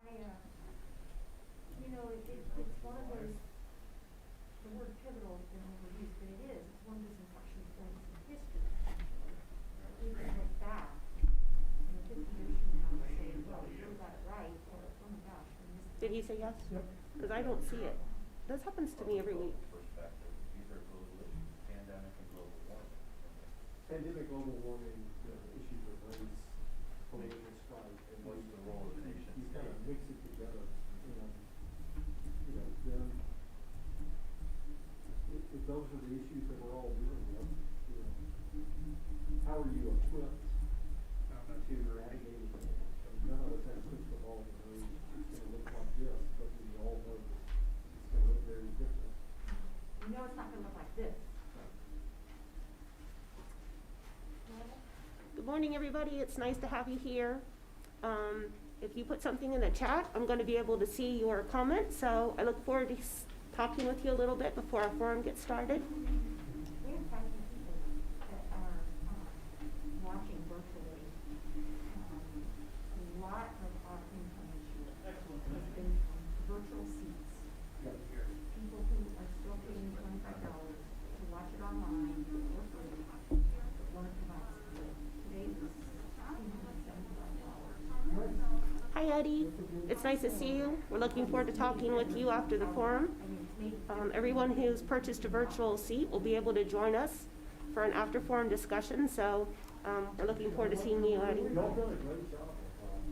You know, it's one of those, the word pivotal has been overused, but it is. It's one of those inflection points in history. We can look back, 50 years from now and say, well, we got it right, or oh my gosh, we missed it. Did he say yes? Yep. Because I don't see it. This happens to me every week. Perspective. These are global issues, pandemic and global warming. Pandemic, global warming, issues of race, political strife, and What's the role of the nation you kind of state? mix it together. Then if those are the issues that we're all dealing with, how are you equipped to navigate it? None of us have a crystal ball that knows it's going to look like this, but we all know that it's going to look very different. We know it's not going to look like this. Good morning, everybody. It's nice to have you here. If you put something in the chat, I'm going to be able to see your comments. So I look forward to talking with you a little bit before our forum gets started. We have quite a few people that are watching virtually. A lot of our information has been from virtual seats. People who are still paying $25 to watch it online for free, but weren't provided support. Today was $275. Hi, Eddie. It's nice to see you. We're looking forward to talking with you after the forum. Everyone who's purchased a virtual seat will be able to join us for an after-forum discussion. So we're looking forward to seeing you, Eddie. Y'all done a great job.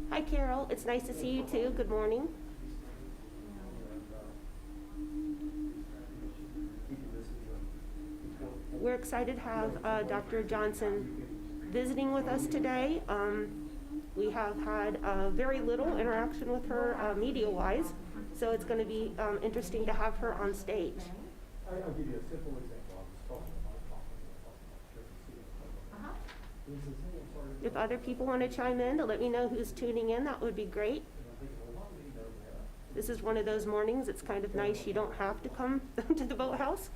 Hi, Carol. It's nice to see you, too. Good morning. We're excited to have Dr. Johnson visiting with us today. We have had very little interaction with her media-wise, so it's going to be interesting to have her on stage. I'll give you a simple example. I was talking about If other people want to chime in to let me know who's tuning in, that would be great. This is one of those mornings, it's kind of nice you don't have to come to the boathouse.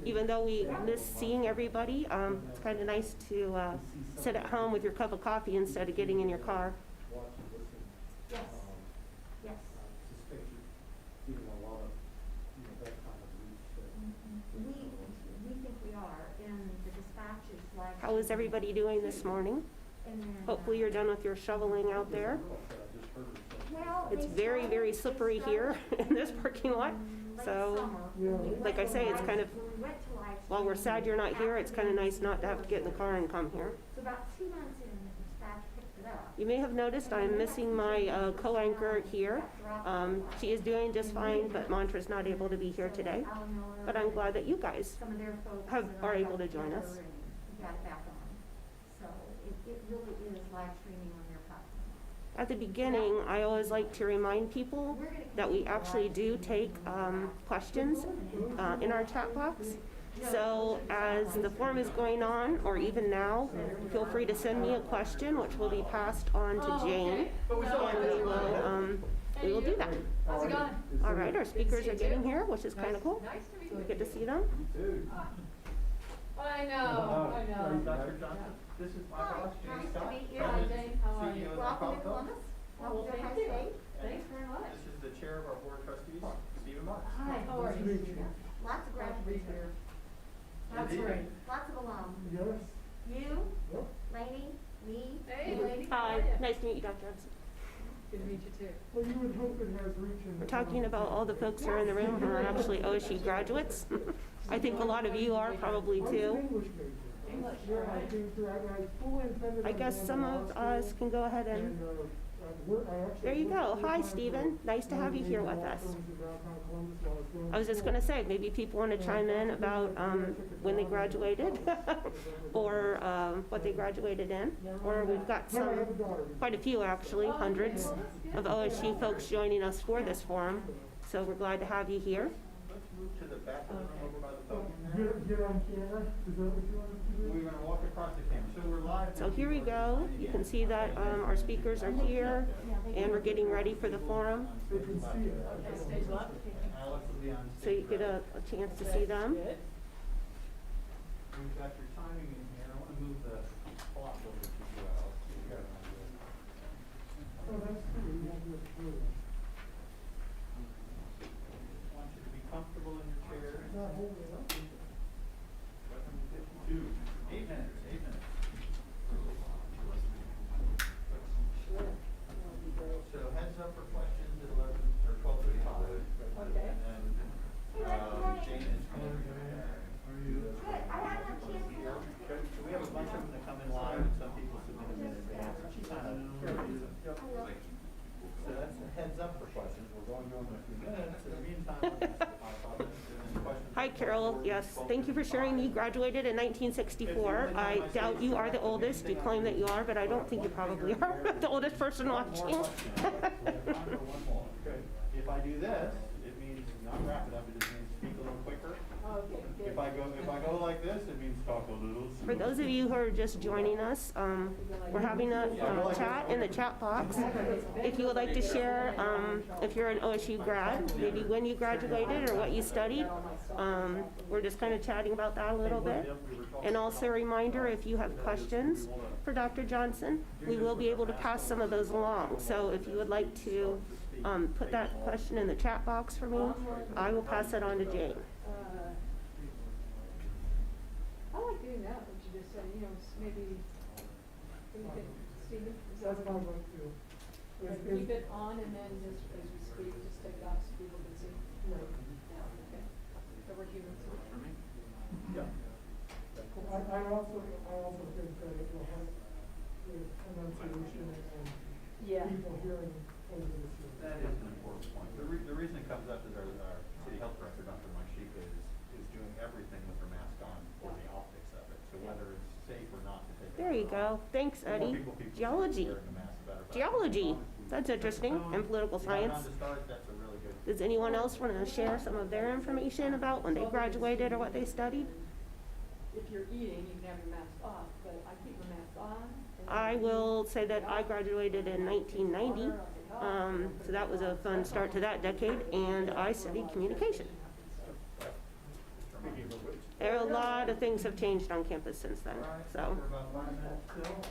Even though we miss seeing everybody, it's kind of nice to sit at home with your cup of coffee instead of getting in your car. Yes. Yes. I suspect you're getting a lot of, that kind of reach. We think we are, and the dispatch is like. How is everybody doing this morning? And then, Hopefully you're done with your shoveling out there. well, It's they very, started- very they slippery here started in this parking lot. late So, summer. When we like went I say, to it's live- kind of, when we went to live while we're sad you're not here, it's kind of nice not to have to get in the car and come here. So about 2 months in, the dispatch picked it up. You may have noticed I'm missing my co-anchor here. She is doing just fine, but Mantra's not able to be here today. But I'm glad that you guys Some of their folks are able to join us. and got it back on. So it really is live streaming on their platform. At the beginning, I always like to remind people that we actually do take questions in our chat box. So as the forum is going on, or even now, feel free to send me a question, which will be passed on to Jane, and we will do that. How's it going? All right, our speakers are getting here, which is kind of cool. Nice to meet you. Good to see them. I know. Dr. Johnson, this is my boss, Jane Nice to Scott. meet you. Hi, Jane. How are you? CEO of Welcome to Newcomb-Alutto. Columbus. Well, Welcome to thank High you. State. Thanks very much. This is the chair of our board of trustees, Stephen Marks. Hi, how are you? Lots of Glad to be graduates here. here. That's Indeed. great. Lots of alum. Yes. You, Yep. Lainey, me. Hey, lady. How are Hi, you? nice to meet you, Dr. Johnson. Good to meet you too. Well, you would hope it has reach in. We're talking about all the folks who are in the room who are actually OSU graduates. I think a lot of you are probably too. English major. English, Yeah, all I right. came through, I fully intended. I on guess going some to law of school, us can go ahead and, I actually there you go. worked Hi, full-time Stephen. for Nice to have you here one of with the us. law firms in downtown Columbus while going I was just to going to school. say, maybe people want to chime in about when they graduated or what they graduated in. Or we've got No, I have a some, daughter. quite a few actually, hundreds of OSU folks joining us for this forum. So we're glad to have you here. Let's move to the back of the room over by the podium there. Get on camera, is that what you want us to do? We're going to walk across the camera. So we're live. So here we go. You can see that our speakers are here and we're getting ready for the forum. They can see it. Okay, stage left. Alex will be on So you stage. get a chance to see them. Good. We've got your timing in here. I want to move the clock over to you, Alex. So you got it on Oh, that's true, we won't do it through. Carol, yes, thank you for sharing. You graduated in 1964. I doubt you are the oldest. You claim that you are, but I don't think you probably are the oldest person watching. Okay. If I do this, it means not wrap it up, it just means speak a little quicker. Okay, good. If I go like this, it means talk a little slower. For those of you who are just joining us, we're having a chat in the chat box. If you would like to share, if you're an OSU grad, maybe when you graduated or what you studied, we're just kind of chatting about that a little bit. And also a reminder, if you have questions for Dr. Johnson, we will be able to pass some of those along. So if you would like to put that question in the chat box for me, I will pass it on to Jane. I like doing that, what you just said, you know, maybe, Stephen, is that That's what what I like to. like keep it on and then just as we speak, just take it off so people can see? Right. Yeah, okay. So we're humans. Yeah. I also think that it will help with enunciation and Yeah. people hearing over the issue. That is an important point. The reason it comes up is our city health director, Dr. Mike Sheik, is doing everything with her mask on for the optics of it. So whether it's safe or not to take it There you off. go. Thanks, The more Eddie. people Geology. wearing the mask, the better. But Geology. That's interesting. And political if you want science. to start, that's a really good. Does anyone else want to share some of their information about when they graduated or what they studied? If you're eating, you can have your mask off, but I keep my mask on. and I will say that I graduated in 1990, so that was a fun start to that decade, and I studied communication. A lot of things have changed on campus since then, so. For about 5 minutes still.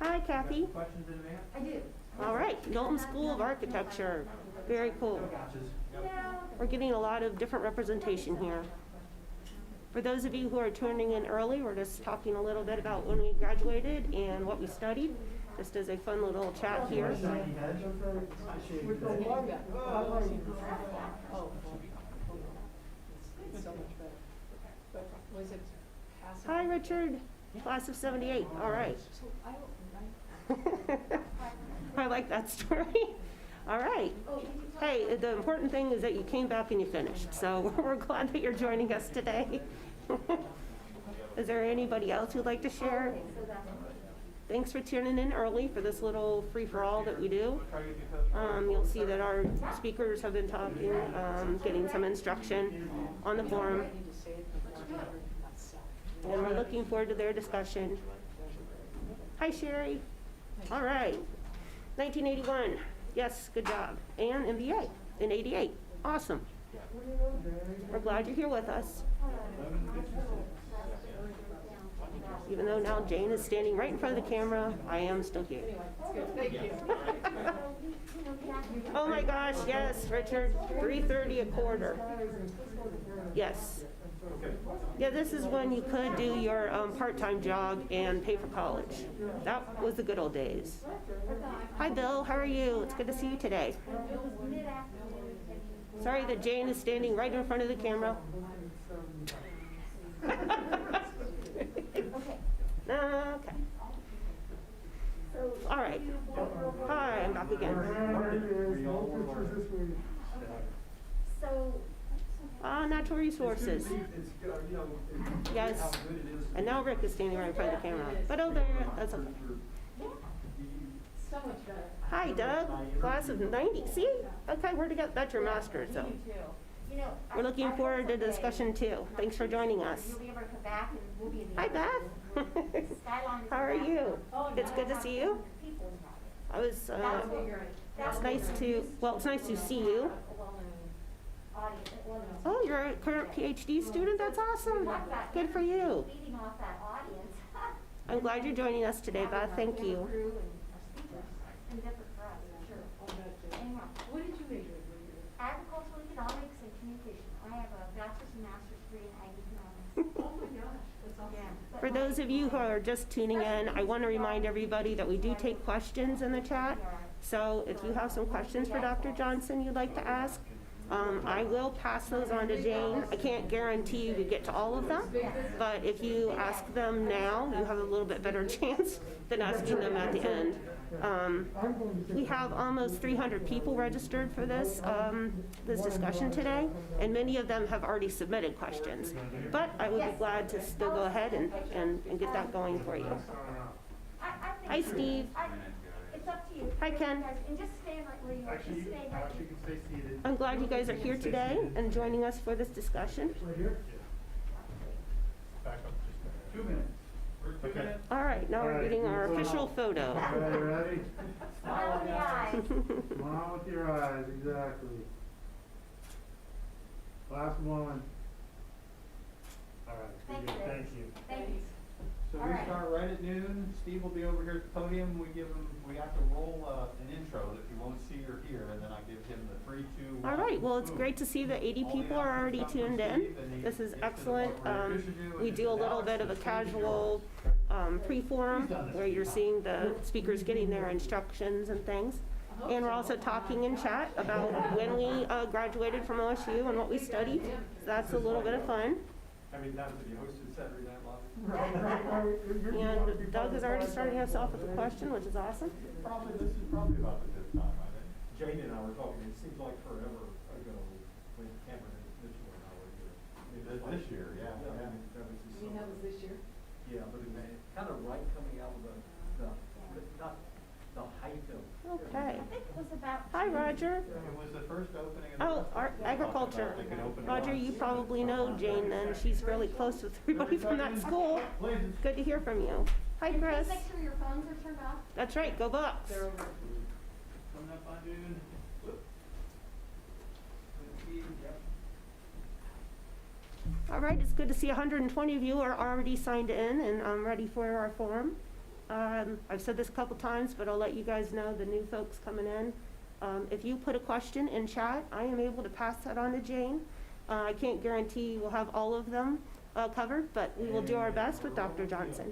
Hi, Kathy. Questions in advance? I do. All right, Newcomb School of Architecture. Very cool. Gotchas. Yep. We're getting a lot of different representation here. For those of you who are tuning in early, we're just talking a little bit about when we graduated and what we studied, just as a fun little chat here. With the light, Oh, it's so much better. But was it passive? Hi, Richard, class of 78, all right. So I I like that story. All right. Hey, the important thing is that you came back and you finished, so we're glad that you're joining us today. Is there anybody else who'd like to share? Thanks for tuning in early for this little free-for-all that we do. You'll see that our speakers have been talking, getting some instruction on the forum, need to say it, but it's not myself. and we're looking forward to their discussion. Hi, Sherry. All right. 1981. Yes, good job. And MBA in 88. Awesome. We're glad you're here with us. Even though now Jane is standing right in front of the camera, I am still here. Anyway, that's good, thank you. Oh my gosh, yes, Richard, 3:30 a quarter. Yes. Yeah, this is when you could do your part-time job and pay for college. That was the good old days. Hi, Bill, how are you? It's good to see you today. Sorry that Jane is standing right in front of the camera. Okay. All right. Hi, I'm back again. Natural resources. Yes. And now Rick is standing right in front of the camera. But oh, there, that's okay. So much better. Hi, Doug. Class of 90. See? Okay, we're together. That's your master, so. We're looking forward to discussion too. Thanks for joining us. You'll be able to come back and we'll be in the. Hi, Beth. How are you? It's good to see you. I was, it's nice to, well, it's nice to see you. Oh, you're a current PhD student? That's awesome. Good for you. Feeding off that audience. I'm glad you're joining us today, Beth. Thank you. And different for us, for sure. Anyhow, What did you major in? agricultural economics and communication. I have a bachelor's and master's degree in ag economics. Oh my gosh, that's awesome. Yeah. For those of you who are just tuning in, I want to remind everybody that we do take questions in the chat. So if you have some questions for Dr. Johnson you'd like to ask, I will pass those on to Jane. I can't guarantee you to get to all of them, but if you ask them now, you have a little bit better chance than asking them at the end. We have almost 300 people registered for this discussion today, and many of them have already submitted questions. But I would be glad to still go ahead and get that going for you. Hi, Steve. It's up to you. Hi, Ken. And just stand right where you are. Just stay right there. Actually, you can stay seated. I'm glad you guys are here today and joining us for this discussion. Right here? Back up just a minute. 2 minutes. We're 2 minutes. All right, now we're getting our official photo. Okay, ready? Smile in the eyes. Smile with your eyes, exactly. Last one. All right, Thank good, you. thank you. Thank you. So All we right. start right at noon. Steve will be over here at the podium. We have to roll an intro that you won't see or hear, and then I give him the 3, 2, 1. All right, well, it's great to see that 80 people are already tuned in. This is excellent. We do a little bit of a casual pre-forum where you're seeing the speakers getting their instructions and things. And we're also talking in chat about when we graduated from OSU and what we studied. So that's a little bit of fun. How many times have you hosted Saturday Night Live? And Doug is already starting us off with a question, which is awesome. This is probably about the 5th time, I think. Jane and I were talking, it seems like forever ago when Cameron and Mitchell and I were here. This year, yeah. I mean, that was just You mean that was this year? Yeah, but it was kind of right coming out of not the height of. Okay. I think it was about. Hi, Roger. It was the first opening of the Oh, restaurant. our agriculture. They could open it Roger, once. you probably know Jane then. She's really close with everybody from that school. Please. Good to hear from you. Hi, And Chris. please make sure your phones are turned off. That's right, go Bucks. They're over. Coming up on noon. Whoop. Yep. All right, it's good to see 120 of you are already signed in and ready for our forum. I've said this a couple times, but I'll let you guys know, the new folks coming in. If you put a question in chat, I am able to pass that on to Jane. I can't guarantee we'll have all of them covered, but we will do our best with Dr. Johnson.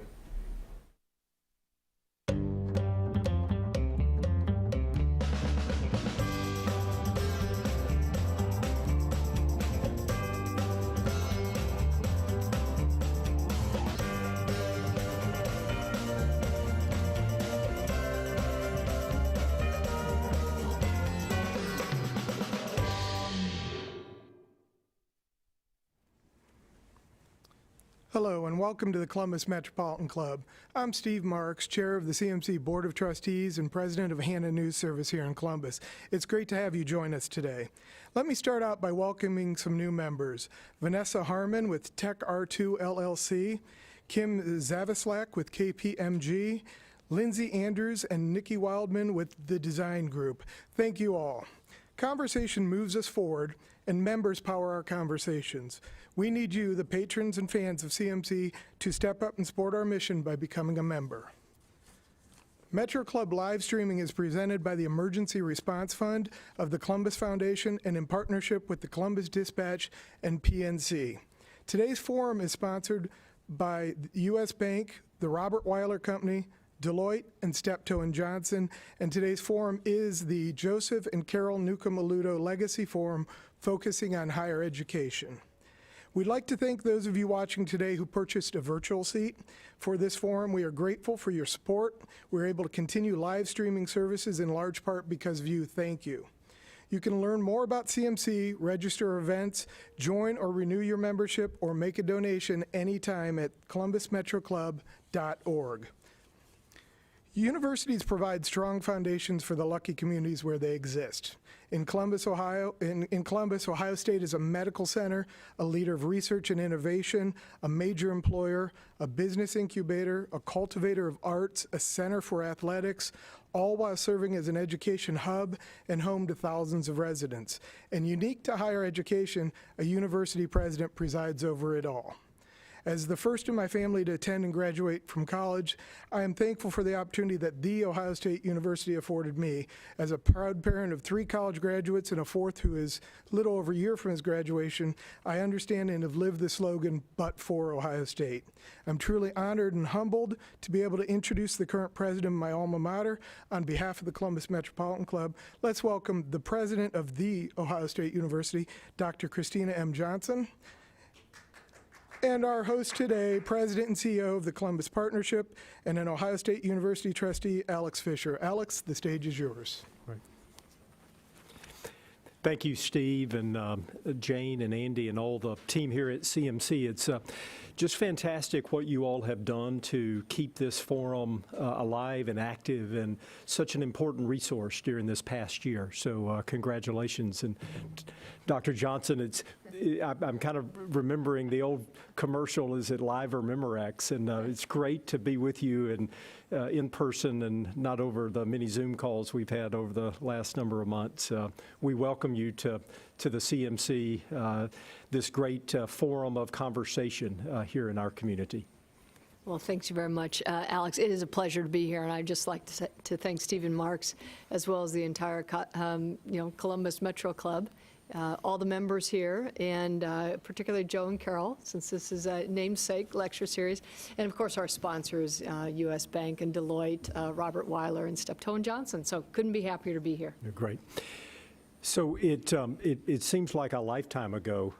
Hello and welcome to the Columbus Metropolitan Club. I'm Steve Marks, Chair of the CMC Board of Trustees and President of Hannah News Service here in Columbus. It's great to have you join us today. Let me start out by welcoming some new members. Vanessa Harmon with Tech R2 LLC, Kim Zavislak with KPMG, Lindsay Andrews and Nikki Wildman with The Design Group. Thank you all. Conversation moves us forward and members power our conversations. We need you, the patrons and fans of CMC, to step up and support our mission by becoming a member. Metro Club live streaming is presented by the Emergency Response Fund of the Columbus Foundation and in partnership with the Columbus Dispatch and PNC. Today's forum is sponsored by U.S. Bank, the Robert Weiler Company, Deloitte, and Steptoe & Johnson, and today's forum is the Joseph and Carol Newcomb-Alutto Legacy Forum focusing on higher education. We'd like to thank those of you watching today who purchased a virtual seat for this forum. We are grateful for your support. We're able to continue live streaming services in large part because of you. Thank you. You can learn more about CMC, register events, join or renew your membership, or make a donation anytime at columbusmetroclub.org. Universities provide strong foundations for the lucky communities where they exist. In Columbus, Ohio, Ohio State is a medical center, a leader of research and innovation, a major employer, a business incubator, a cultivator of arts, a center for athletics, all while serving as an education hub and home to thousands of residents. And unique to higher education, a university president presides over it all. As the first in my family to attend and graduate from college, I am thankful for the opportunity that The Ohio State University afforded me. As a proud parent of 3 college graduates and a 4th who is a little over a year from his graduation, I understand and have lived the slogan, "But for Ohio State." I'm truly honored and humbled to be able to introduce the current president of my alma mater on behalf of the Columbus Metropolitan Club. Let's welcome the president of The Ohio State University, Dr. Kristina M. Johnson. And our host today, President and CEO of the Columbus Partnership and an Ohio State University trustee, Alex Fisher. Alex, the stage is yours. Thank you, Steve, and Jane and Andy and all the team here at CMC. It's just fantastic what you all have done to keep this forum alive and active and such an important resource during this past year. So congratulations. And Dr. Johnson, I'm kind of remembering the old commercial, is it Live or Memorex? And it's great to be with you and in person and not over the many Zoom calls we've had over the last number of months. We welcome you to the CMC, this great forum of conversation here in our community. Well, thanks very much, Alex. It is a pleasure to be here, and I'd just like to thank Stephen Marks, as well as the entire Columbus Metro Club, all the members here, and particularly Joe and Carol, since this is a namesake lecture series, and of course our sponsors, U.S. Bank and Deloitte, Robert Weiler and Steptoe and Johnson. So couldn't be happier to be here. You're great. So it seems like a lifetime ago.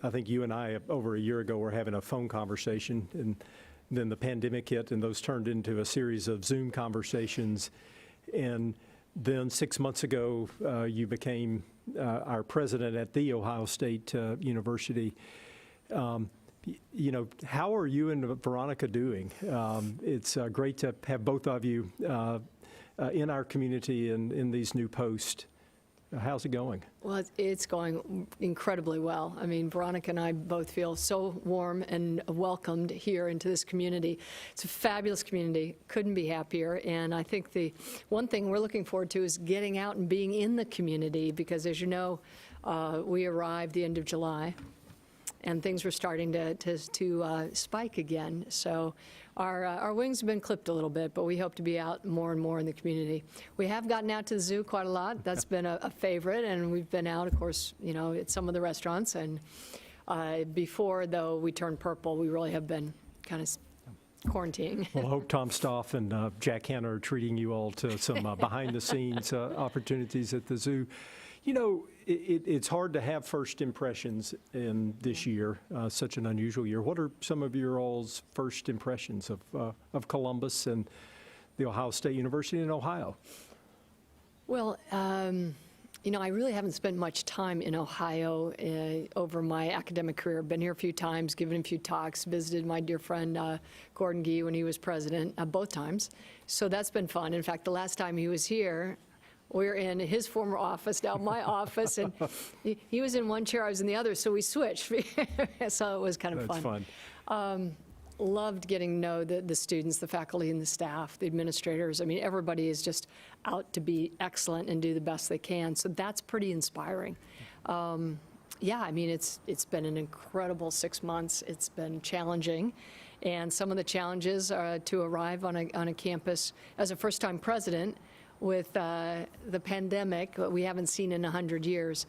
I think you and I, over a year ago, were having a phone conversation, and then the pandemic hit, and those turned into a series of Zoom conversations. And then 6 months ago, you became our president at the Ohio State University. How are you and Veronica doing? It's great to have both of you in our community and in these new posts. How's it going? Well, it's going incredibly well. I mean, Veronica and I both feel so warm and welcomed here into this community. It's a fabulous community. Couldn't be happier. And I think the one thing we're looking forward to is getting out and being in the community, because as you know, we arrived the end of July, and things were starting to spike again. So our wings have been clipped a little bit, but we hope to be out more and more in the community. We have gotten out to the zoo quite a lot. That's been a favorite, and we've been out, of course, at some of the restaurants. And before, though, we turned purple, we really have been kind of quarantining. Well, I hope Tom Stoff and Jack Hanna are treating you all to some behind-the-scenes opportunities at the zoo. It's hard to have first impressions in this year, such an unusual year. What are some of your all's first impressions of Columbus and the Ohio State University in Ohio? Well, I really haven't spent much time in Ohio over my academic career. I've been here a few times, given a few talks, visited my dear friend Gordon Gee when he was president, both times. So that's been fun. In fact, the last time he was here, we were in his former office, now my office, and he was in one chair, I was in the other, so we switched. So it was kind of fun. That's fun. Loved getting to know the students, the faculty and the staff, the administrators. I mean, everybody is just out to be excellent and do the best they can, so that's pretty inspiring. I mean, it's been an incredible 6 months. It's been challenging, and some of the challenges are to arrive on a campus as a first-time president with the pandemic we haven't seen in 100 years,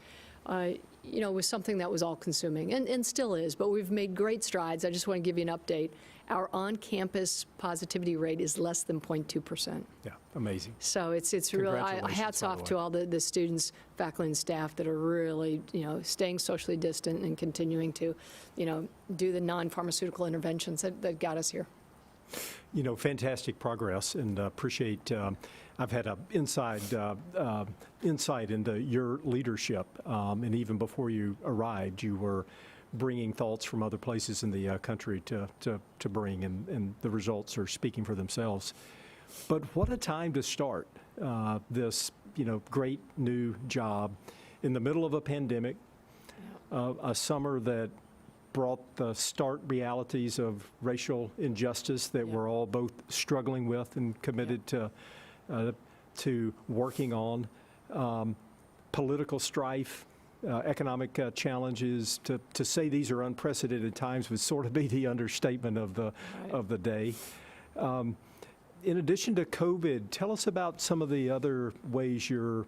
was something that was all-consuming, and still is, but we've made great strides. I just want to give you an update. Our on-campus positivity rate is less than 0.2%. Yeah, amazing. So it's really, hats off to all the students, faculty, and staff that are really, staying socially distant and continuing to, do the non-pharmaceutical interventions that got us here. Fantastic progress, and appreciate. I've had an insight into your leadership, and even before you arrived, you were bringing thoughts from other places in the country to bring, and the results are speaking for themselves. But what a time to start this, great new job in the middle of a pandemic, a summer that brought the stark realities of racial injustice that we're all both struggling with and committed to working on, political strife, economic challenges. To say these are unprecedented times would sort of be the understatement of the day. In addition to COVID, tell us about some of the other ways you're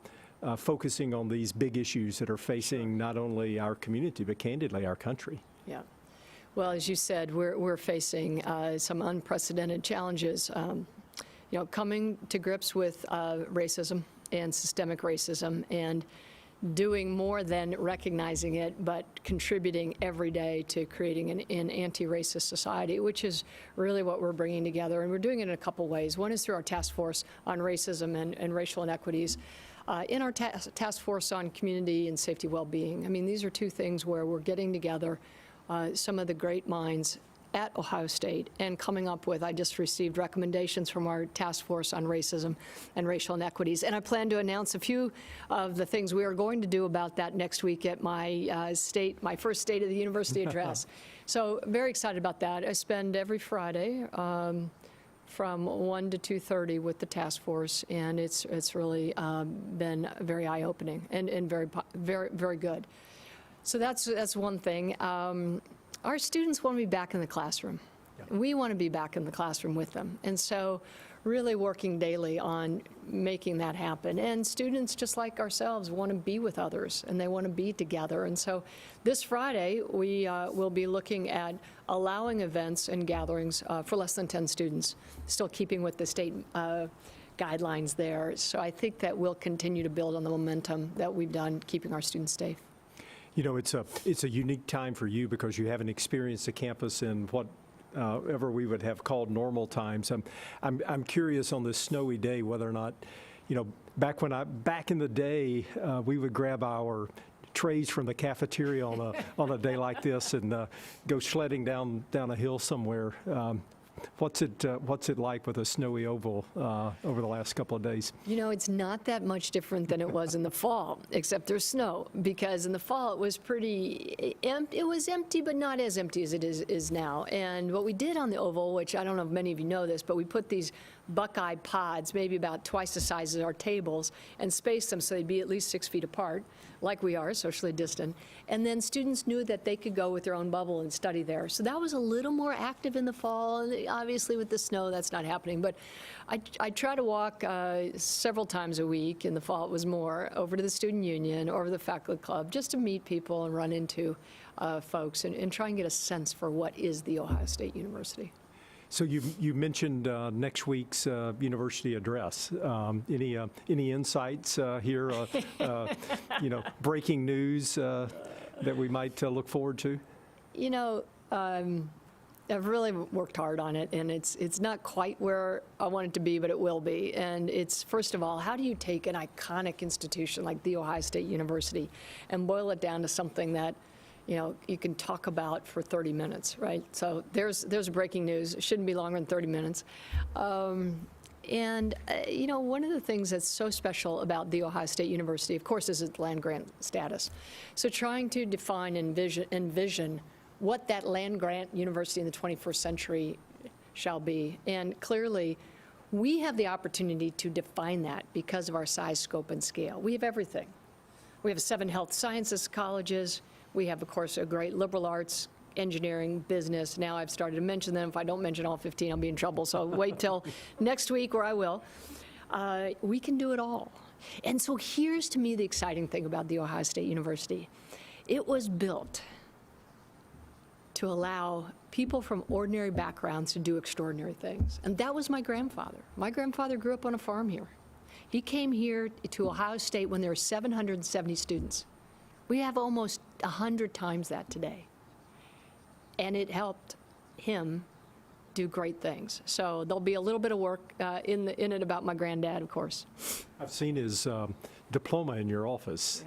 focusing on these big issues that are facing not only our community, but candidly our country. Yeah. Well, as you said, we're facing some unprecedented challenges. Coming to grips with racism and systemic racism, and doing more than recognizing it, but contributing every day to creating an anti-racist society, which is really what we're bringing together. And we're doing it in a couple ways. One is through our task force on racism and racial inequities. In our task force on community and safety well-being. I mean, these are two things where we're getting together some of the great minds at Ohio State and coming up with, I just received recommendations from our task force on racism and racial inequities. And I plan to announce a few of the things we are going to do about that next week at my first State of the University address. So very excited about that. I spend every Friday from 1 to 2:30 with the task force, and it's really been very eye-opening and very good. So that's one thing. Our students want to be back in the classroom. Yeah. We want to be back in the classroom with them. And so really working daily on making that happen. And students, just like ourselves, want to be with others, and they want to be together. And so this Friday, we will be looking at allowing events and gatherings for less than 10 students, still keeping with the state guidelines there. So I think that we'll continue to build on the momentum that we've done keeping our students safe. You know, it's a unique time for you because you haven't experienced a campus in whatever we would have called normal times. I'm curious on this snowy day whether or not, you know, back in the day, we would grab our trays from the cafeteria on a day like this and go sledding down a hill somewhere. What's it like with a snowy oval over the last couple of days? You know, it's not that much different than it was in the fall, except there's snow, because in the fall it was pretty empty. It was empty, but not as empty as it is now. And what we did on the oval, which I don't know if many of you know this, but we put these Buckeye pods, maybe about twice the size as our tables, and spaced them so they'd be at least 6 feet apart, like we are, socially distant. And then students knew that they could go with their own bubble and study there. So that was a little more active in the fall. Obviously, with the snow, that's not happening. But I try to walk several times a week. In the fall, it was more, over to the Student Union, over to the Faculty Club, just to meet people and run into folks and try and get a sense for what is the Ohio State University. So you mentioned next week's university address. Any insights here? You know, breaking news that we might look forward to? You know, I've really worked hard on it, and it's not quite where I want it to be, but it will be. And it's, first of all, how do you take an iconic institution like the Ohio State University and boil it down to something that, you know, you can talk about for 30 minutes, right? So there's breaking news. It shouldn't be longer than 30 minutes. You know, one of the things that's so special about the Ohio State University, of course, is its land grant status. So trying to define and envision what that land grant university in the 21st century shall be. And clearly, we have the opportunity to define that because of our size, scope, and scale. We have everything. We have 7 health sciences colleges. We have, of course, a great liberal arts, engineering, business. Now I've started to mention them. If I don't mention all 15, I'll be in trouble. So wait till next week, where I will. We can do it all. And so here's, to me, the exciting thing about the Ohio State University. It was built to allow people from ordinary backgrounds to do extraordinary things. And that was my grandfather. My grandfather grew up on a farm here. He came here to Ohio State when there were 770 students. We have almost 100 times that today. And it helped him do great things. So there'll be a little bit of work in it about my granddad, of course. I've seen his diploma in your office,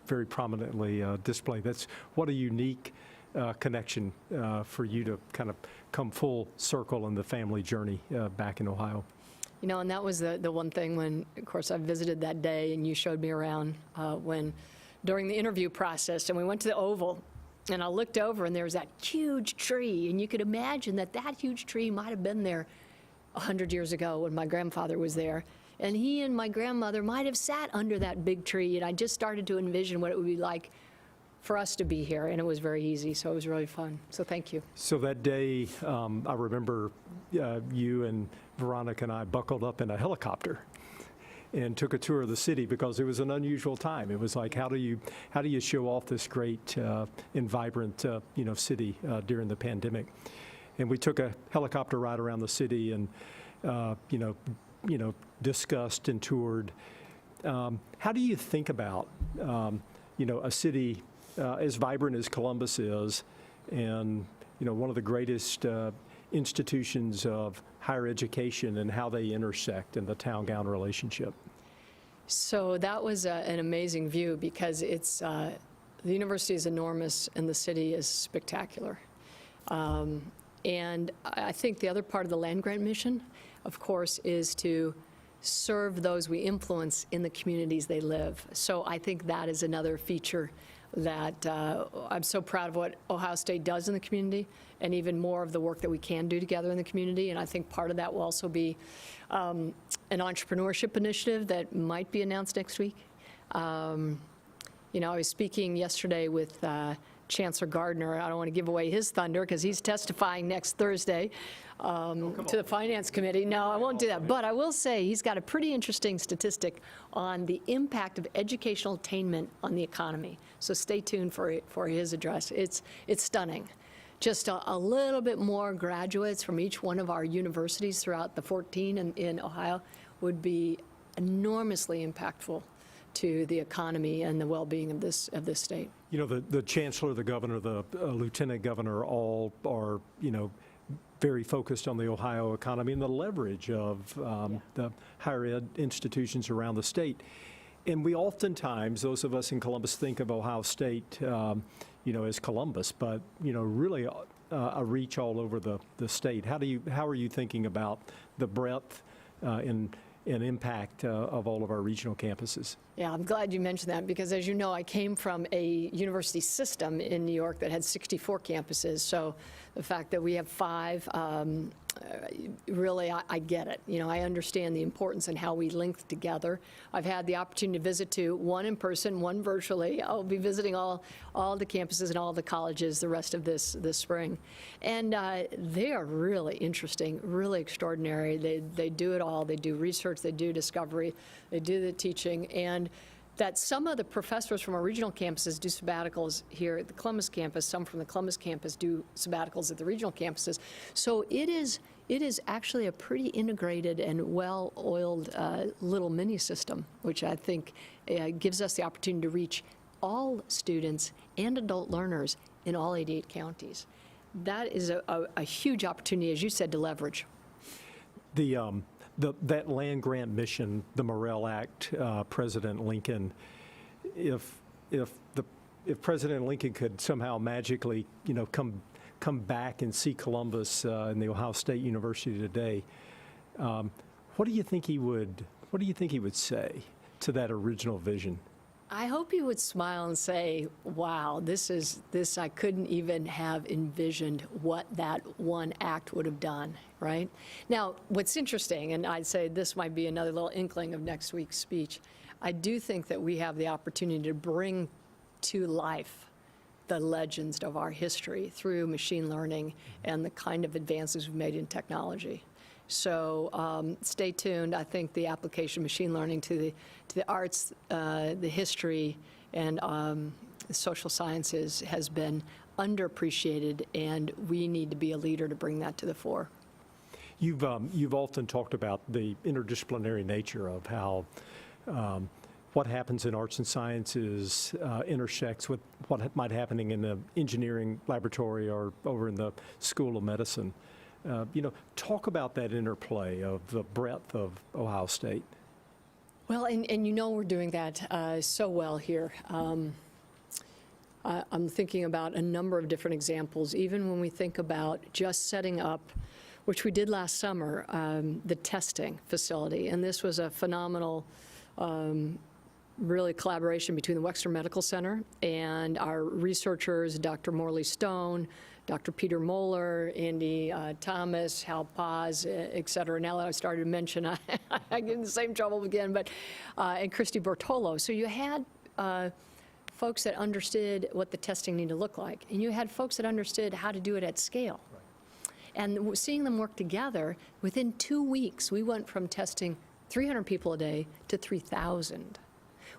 very prominently displayed. That's what a unique connection for you to kind of come full circle in the family journey back in Ohio. You know, and that was the one thing when, of course, I visited that day and you showed me around during the interview process, and we went to the Oval, and I looked over and there was that huge tree, and you could imagine that huge tree might have been there 100 years ago when my grandfather was there. And he and my grandmother might have sat under that big tree, and I just started to envision what it would be like for us to be here, and it was very easy, so it was really fun. So thank you. So that day, I remember you and Veronica and I buckled up in a helicopter and took a tour of the city because it was an unusual time. It was like, how do you show off this great and vibrant city during the pandemic? And we took a helicopter ride around the city and discussed and toured how do you think about, a city as vibrant as Columbus is, and, one of the greatest institutions of higher education, and how they intersect in the town-gown relationship? So that was an amazing view, because it's, the university is enormous and the city is spectacular. And I think the other part of the land grant mission, of course, is to serve those we influence in the communities they live. So I think that is another feature that I'm so proud of what Ohio State does in the community, and even more of the work that we can do together in the community. And I think part of that will also be an entrepreneurship initiative that might be announced next week. I was speaking yesterday with Chancellor Gardner. I don't want to give away his thunder because he's testifying next Thursday to the Finance Committee. No, I won't do that. But I will say he's got a pretty interesting statistic on the impact of educational attainment on the economy. So stay tuned for his address. It's stunning. Just a little bit more graduates from each one of our universities throughout the 14 in Ohio would be enormously impactful to the economy and the well-being of this state. The chancellor, the governor, the lieutenant governor, all are, very focused on the Ohio economy and the leverage of the higher ed institutions around the state. And we oftentimes, those of us in Columbus, think of Ohio State, as Columbus, but, really a reach all over the state. How are you thinking about the breadth and impact of all of our regional campuses? Yeah, I'm glad you mentioned that, because as you know, I came from a university system in New York that had 64 campuses. So the fact that we have 5, really, I get it. I understand the importance and how we link together. I've had the opportunity to visit one in person, one virtually. I'll be visiting all the campuses and all the colleges the rest of this spring. And they are really interesting, really extraordinary. They do it all. They do research, they do discovery, they do the teaching. And that some of the professors from our regional campuses do sabbaticals here at the Columbus campus. Some from the Columbus campus do sabbaticals at the regional campuses. So it is actually a pretty integrated and well-oiled little mini system, which I think gives us the opportunity to reach all students and adult learners in all 88 counties. That is a huge opportunity, as you said, to leverage. That land grant mission, the Morrell Act, President Lincoln, if President Lincoln could somehow magically, come back and see Columbus and the Ohio State University today, what do you think he would say to that original vision? I hope he would smile and say, wow, this I couldn't even have envisioned what that one act would have done, right? Now, what's interesting, and I'd say this might be another little inkling of next week's speech, I do think that we have the opportunity to bring to life the legends of our history through machine learning and the kind of advances we've made in technology. So stay tuned. I think the application of machine learning to the arts, the history, and the social sciences has been underappreciated, and we need to be a leader to bring that to the fore. You've often talked about the interdisciplinary nature of how what happens in arts and sciences intersects with what might happening in the engineering laboratory or over in the School of Medicine. Talk about that interplay of the breadth of Ohio State. Well, and we're doing that so well here. I'm thinking about a number of different examples, even when we think about just setting up, which we did last summer, the testing facility. And this was a phenomenal really collaboration between the Wexner Medical Center and our researchers, Dr. Morley Stone, Dr. Peter Moeller, Andy Thomas, Hal Paz, et cetera. Now that I've started to mention, I get in the same trouble again, but, and Christy Bortolo. So you had folks that understood what the testing needed to look like, and you had folks that understood how to do it at scale. Right. And seeing them work together, within 2 weeks, we went from testing 300 people a day to 3,000,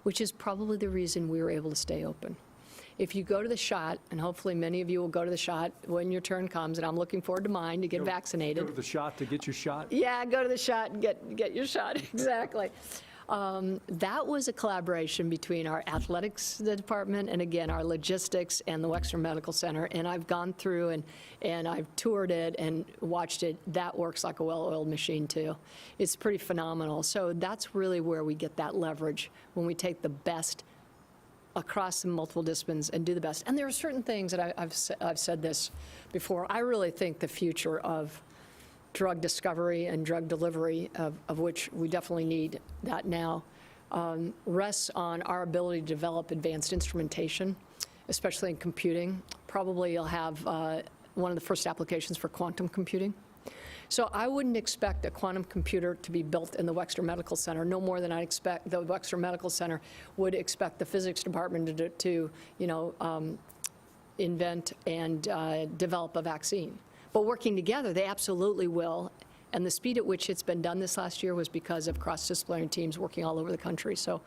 which is probably the reason we were able to stay open. If you go to the shot, and hopefully many of you will go to the shot when your turn comes, and I'm looking forward to mine to get vaccinated. Go to the shot to get your shot? Yeah, go to the shot and get your shot, exactly. That was a collaboration between our athletics department and, again, our logistics and the Wexner Medical Center. And I've gone through and I've toured it and watched it. That works like a well-oiled machine, too. It's pretty phenomenal. So that's really where we get that leverage, when we take the best across the multiple disciplines and do the best. And there are certain things that I've said this before. I really think the future of drug discovery and drug delivery, of which we definitely need that now, rests on our ability to develop advanced instrumentation, especially in computing. Probably you'll have one of the first applications for quantum computing. So I wouldn't expect a quantum computer to be built in the Wexner Medical Center, no more than I expect the Wexner Medical Center would expect the physics department to invent and develop a vaccine. But working together, they absolutely will. And the speed at which it's been done this last year was because of cross-disciplinary teams working all over the country. So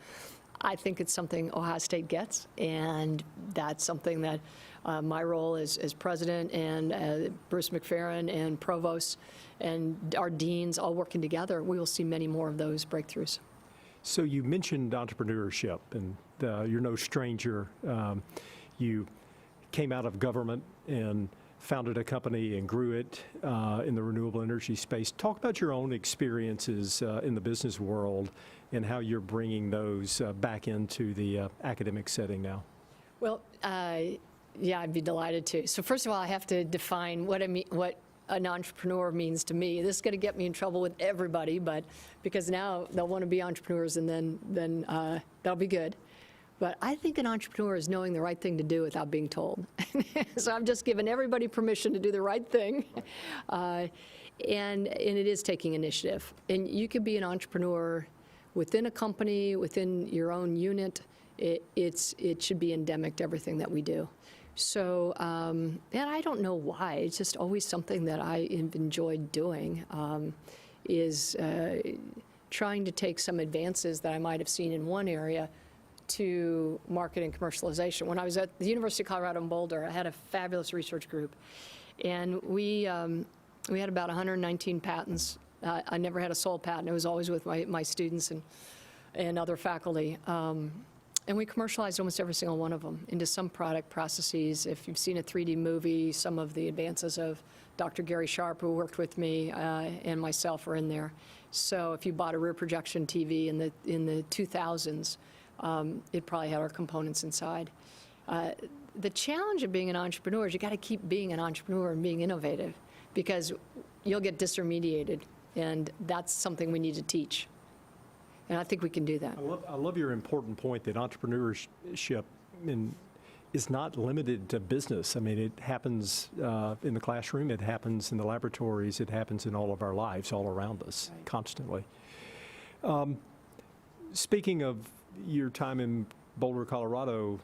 I think it's something Ohio State gets, and that's something that my role as president and Bruce McFerrin and provost and our deans all working together, we will see many more of those breakthroughs. So you mentioned entrepreneurship, and you're no stranger. You came out of government and founded a company and grew it in the renewable energy space. Talk about your own experiences in the business world and how you're bringing those back into the academic setting now. Well, yeah, I'd be delighted to. So first of all, I have to define what an entrepreneur means to me. This is going to get me in trouble with everybody, but because now they'll want to be entrepreneurs, and then that'll be good. But I think an entrepreneur is knowing the right thing to do without being told. So I'm just giving everybody permission to do the right thing. And it is taking initiative. And you could be an entrepreneur within a company, within your own unit. It should be endemic to everything that we do. So, and I don't know why. It's just always something that I have enjoyed doing, is trying to take some advances that I might have seen in one area to market and commercialization. When I was at the University of Colorado in Boulder, I had a fabulous research group, and we had about 119 patents. I never had a sole patent. It was always with my students and other faculty. And we commercialized almost every single one of them into some product processes. If you've seen a 3D movie, some of the advances of Dr. Gary Sharp, who worked with me, and myself are in there. So if you bought a rear projection TV in the 2000s, it probably had our components inside. The challenge of being an entrepreneur is you got to keep being an entrepreneur and being innovative, because you'll get disintermediated, and that's something we need to teach. And I think we can do that. I love your important point that entrepreneurship is not limited to business. I mean, it happens in the classroom, it happens in the laboratories, it happens in all of our lives, all around us, right, constantly. Speaking of your time in Boulder, Colorado,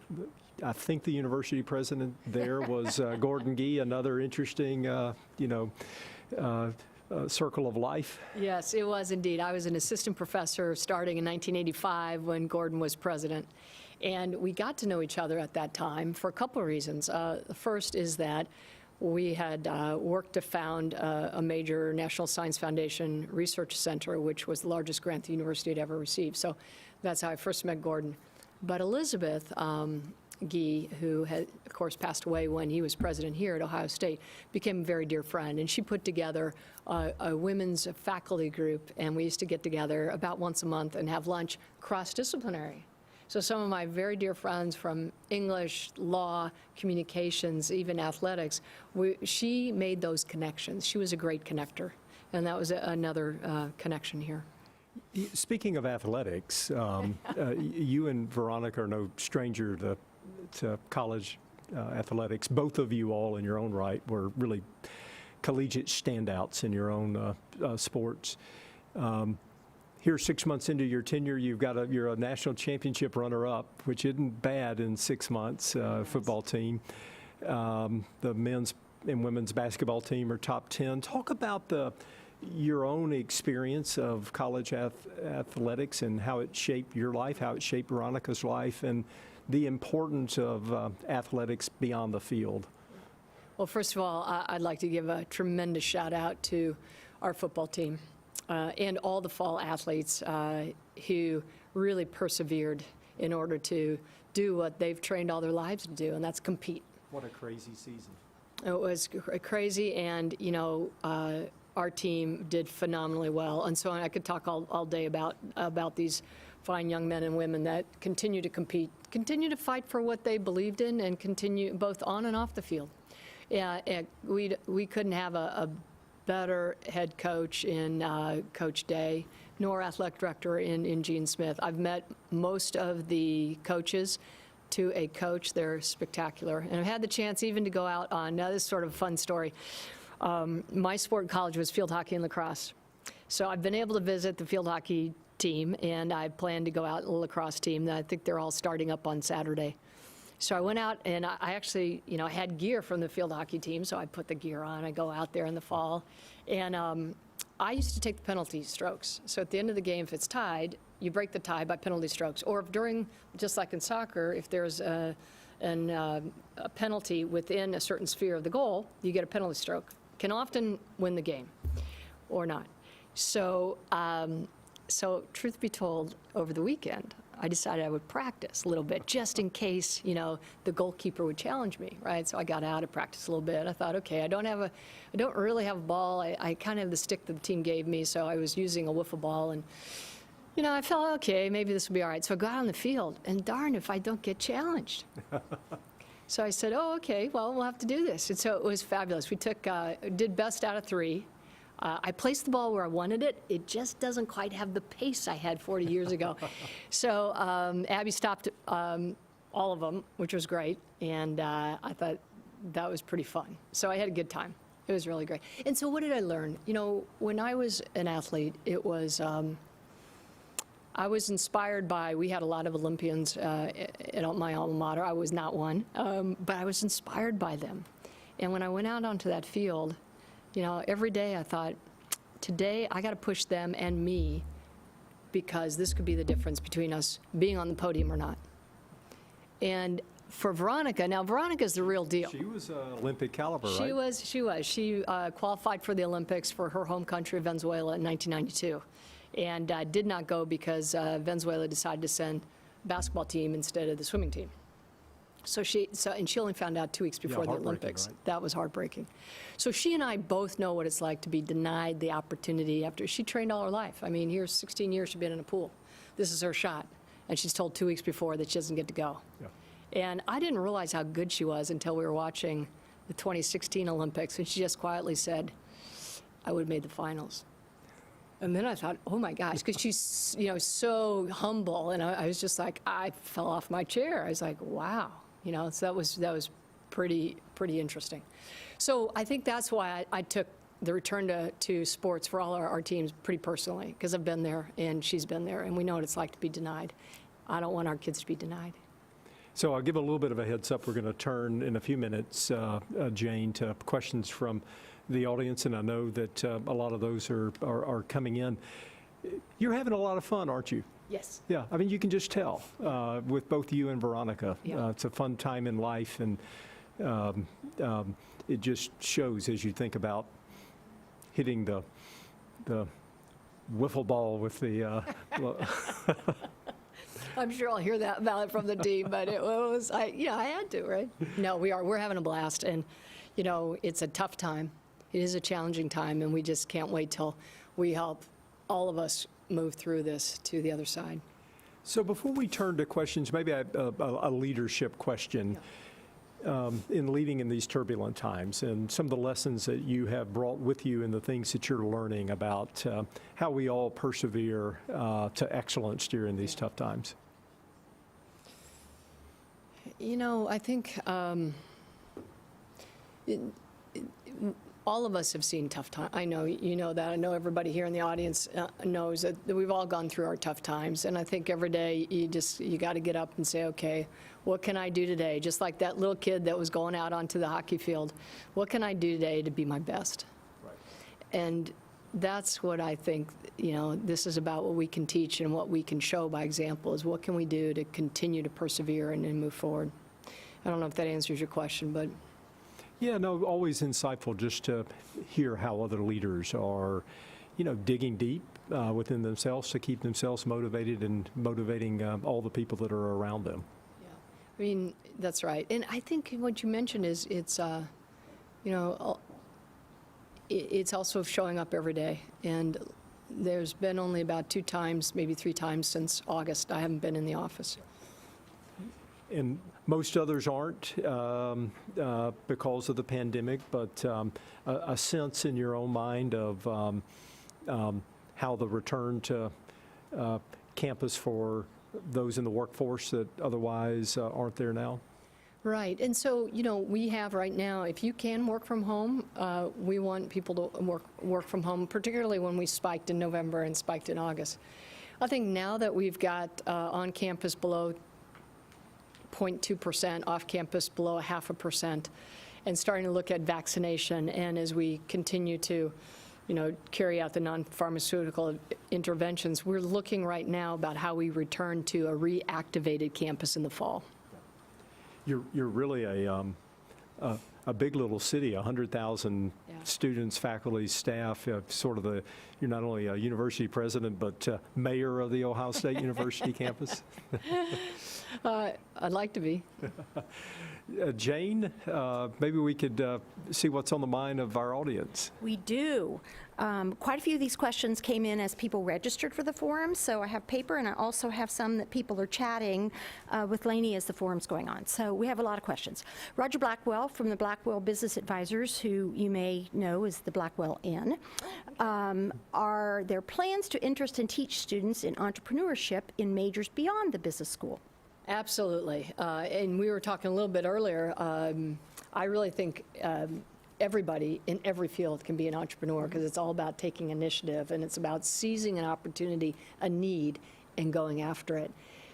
I think the university president there was Gordon Gee, another interesting, circle of life. Yes, it was indeed. I was an assistant professor starting in 1985 when Gordon was president. And we got to know each other at that time for a couple of reasons. The first is that we had worked to found a major National Science Foundation research center, which was the largest grant the university had ever received. So that's how I first met Gordon. But Elizabeth Gee, who had, of course, passed away when he was president here at Ohio State, became a very dear friend. And she put together a women's faculty group, and we used to get together about once a month and have lunch cross-disciplinary. So some of my very dear friends from English, law, communications, even athletics, she made those connections. She was a great connector, and that was another connection here. Speaking of athletics, you and Veronica are no stranger to college athletics. Both of you all in your own right were really collegiate standouts in your own sports. Here, 6 months into your tenure, you're a national championship runner-up, which isn't bad in 6 months. Football team, the men's and women's basketball team are top 10. Talk about your own experience of college athletics and how it shaped your life, how it shaped Veronica's life, and the importance of athletics beyond the field. Well, first of all, I'd like to give a tremendous shout out to our football team. and all the fall athletes who really persevered in order to do what they've trained all their lives to do, and that's compete. What a crazy season. It was crazy, and our team did phenomenally well. And so I could talk all day about these fine young men and women that continue to compete, continue to fight for what they believed in, and continue both on and off the field. Yeah, and we couldn't have a better head coach in Coach Day, nor athletic director in Gene Smith. I've met most of the coaches. To a coach, they're spectacular. And I've had the chance even to go out on, now this is sort of a fun story. My sport in college was field hockey and lacrosse. So I've been able to visit the field hockey team, and I plan to go out in the lacrosse team. I think they're all starting up on Saturday. So I went out, and I actually, I had gear from the field hockey team, so I put the gear on. I go out there in the fall. And I used to take the penalty strokes. So at the end of the game, if it's tied, you break the tie by penalty strokes. Or if during, just like in soccer, if there's a penalty within a certain sphere of the goal, you get a penalty stroke. Can often win the game, or not. So, so truth be told, over the weekend, I decided I would practice a little bit, just in case, the goalkeeper would challenge me, right? So I got out and practiced a little bit. I thought, okay, I don't really have a ball. I kind of have the stick that the team gave me, so I was using a wiffle ball, and I felt, okay, maybe this will be all right. So I go out on the field, and darn if I don't get challenged. So I said, oh, okay, well, we'll have to do this. And so it was fabulous. We did best out of 3. I placed the ball where I wanted it. It just doesn't quite have the pace I had 40 years ago. So Abby stopped all of them, which was great. And I thought that was pretty fun. So I had a good time. It was really great. And so what did I learn? When I was an athlete, it was... I was inspired by, we had a lot of Olympians at my alma mater. I was not one, but I was inspired by them. And when I went out onto that field, every day I thought, today I got to push them and me, because this could be the difference between us being on the podium or not. And for Veronica, now Veronica's the real deal. She was Olympic caliber, right? She was. She qualified for the Olympics for her home country, Venezuela, in 1992. And did not go because Venezuela decided to send a basketball team instead of the swimming team. And she only found out 2 weeks before the Olympics. Right? That was heartbreaking. So she and I both know what it's like to be denied the opportunity after she trained all her life. I mean, here's 16 years she's been in a pool. This is her shot. And she's told 2 weeks before that she doesn't get to go. Yeah. And I didn't realize how good she was until we were watching the 2016 Olympics, and she just quietly said, I would have made the finals. And then I thought, oh my gosh, because she's, so humble, and I was just like, I fell off my chair. I was like, wow, so that was pretty interesting. So I think that's why I took the return to sports for all our teams pretty personally, because I've been there and she's been there, and we know what it's like to be denied. I don't want our kids to be denied. So I'll give a little bit of a heads up. We're going to turn in a few minutes, Jane, to questions from the audience, and I know that a lot of those are coming in. You're having a lot of fun, aren't you? Yes. Yeah, I mean, you can just tell with both you and Veronica. Yeah. It's a fun time in life, and it just shows as you think about hitting the wiffle ball with the... I'm sure I'll hear that about it from the team, but I had to, right? No, we're having a blast, and it's a tough time. It is a challenging time, and we just can't wait till we help all of us move through this to the other side. So before we turn to questions, maybe a leadership question. In leading in these turbulent times, and some of the lessons that you have brought with you and the things that you're learning about how we all persevere to excellence during these tough times. I think all of us have seen tough times. I know you know that. I know everybody here in the audience knows that we've all gone through our tough times. And I think every day you got to get up and say, okay, what can I do today? Just like that little kid that was going out onto the hockey field. What can I do today to be my best? Right. And that's what I think, this is about, what we can teach and what we can show by example, is what can we do to continue to persevere and move forward. I don't know if that answers your question, but... Yeah, no, always insightful just to hear how other leaders are, digging deep within themselves to keep themselves motivated and motivating all the people that are around them. Yeah, I mean, that's right. And I think what you mentioned is it's also showing up every day. And there's been only about 2 times, maybe 3 times since August I haven't been in the office. And most others aren't because of the pandemic, but a sense in your own mind of how the return to campus for those in the workforce that otherwise aren't there now? Right, and so, we have right now, if you can work from home, we want people to work from home, particularly when we spiked in November and spiked in August. I think now that we've got on campus below 0.2%, off campus below 0.5%, and starting to look at vaccination, and as we continue to carry out the non-pharmaceutical interventions, we're looking right now about how we return to a reactivated campus in the fall. You're really a big little city, 100,000 students, faculty, staff, you're not only a university president, but mayor of the Ohio State University campus. I'd like to be. Jane, maybe we could see what's on the mind of our audience. We do. Quite a few of these questions came in as people registered for the forum, so I have paper, and I also have some that people are chatting with Lainey as the forum's going on. So we have a lot of questions. Roger Blackwell from the Blackwell Business Advisors, who you may know is the Blackwell Inn. Are there plans to interest and teach students in entrepreneurship in majors beyond the business school? Absolutely. And we were talking a little bit earlier. I really think everybody in every field can be an entrepreneur because it's all about taking initiative, and it's about seizing an opportunity, a need, and going after it.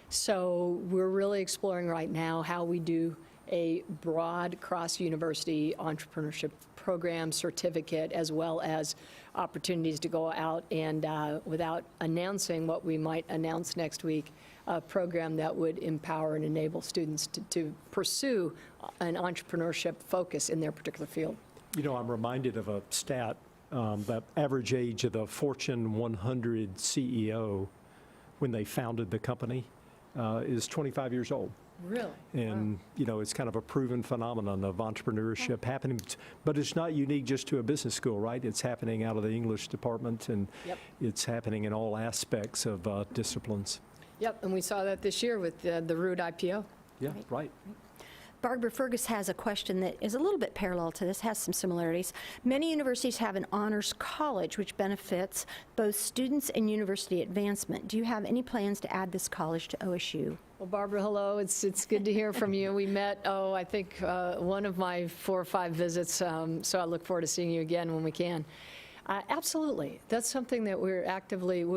So we're really exploring right now how we do a broad cross-university entrepreneurship program certificate, as well as opportunities to go out and, without announcing what we might announce next week, a program that would empower and enable students to pursue an entrepreneurship focus in their particular field. I'm reminded of a stat, the average age of the Fortune 100 CEO when they founded the company is 25 years old. Really? And, it's kind of a proven phenomenon of entrepreneurship happening, but it's not unique just to a business school, right? It's happening out of the English department, and it's happening in all aspects of disciplines. Yep, and we saw that this year with the Root IPO. Yeah, right. Barbara Fergus has a question that is a little bit parallel to this, has some similarities. Many universities have an honors college, which benefits both students and university advancement. Do you have any plans to add this college to OSU? Well, Barbara, hello. It's good to hear from you. We met, I think one of my 4 or 5 visits, so I look forward to seeing you again when we can. Absolutely. That's something that we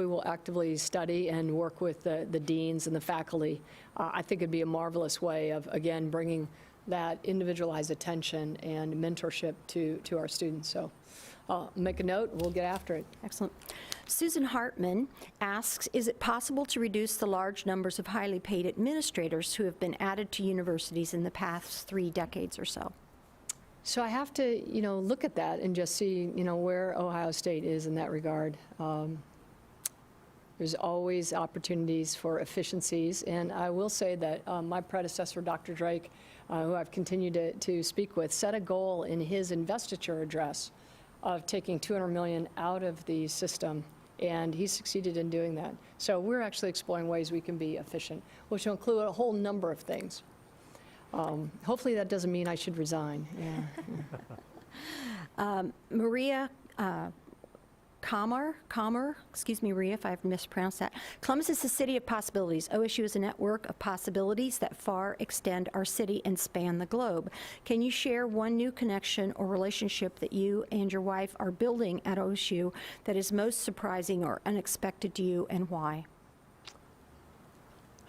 will actively study and work with the deans and the faculty. I think it'd be a marvelous way of, again, bringing that individualized attention and mentorship to our students. So make a note, we'll get after it. Excellent. Susan Hartman asks, is it possible to reduce the large numbers of highly paid administrators who have been added to universities in the past 3 decades or so? So I have to, look at that and just see, where Ohio State is in that regard. There's always opportunities for efficiencies, and I will say that my predecessor, Dr. Drake, who I've continued to speak with, set a goal in his investiture address of taking $200 million out of the system, and he succeeded in doing that. So we're actually exploring ways we can be efficient, which will include a whole number of things. Hopefully that doesn't mean I should resign. Yeah. Maria Kammer, excuse me, Maria, if I've mispronounced that. Columbus is the city of possibilities. OSU is a network of possibilities that far extend our city and span the globe. Can you share one new connection or relationship that you and your wife are building at OSU that is most surprising or unexpected to you, and why?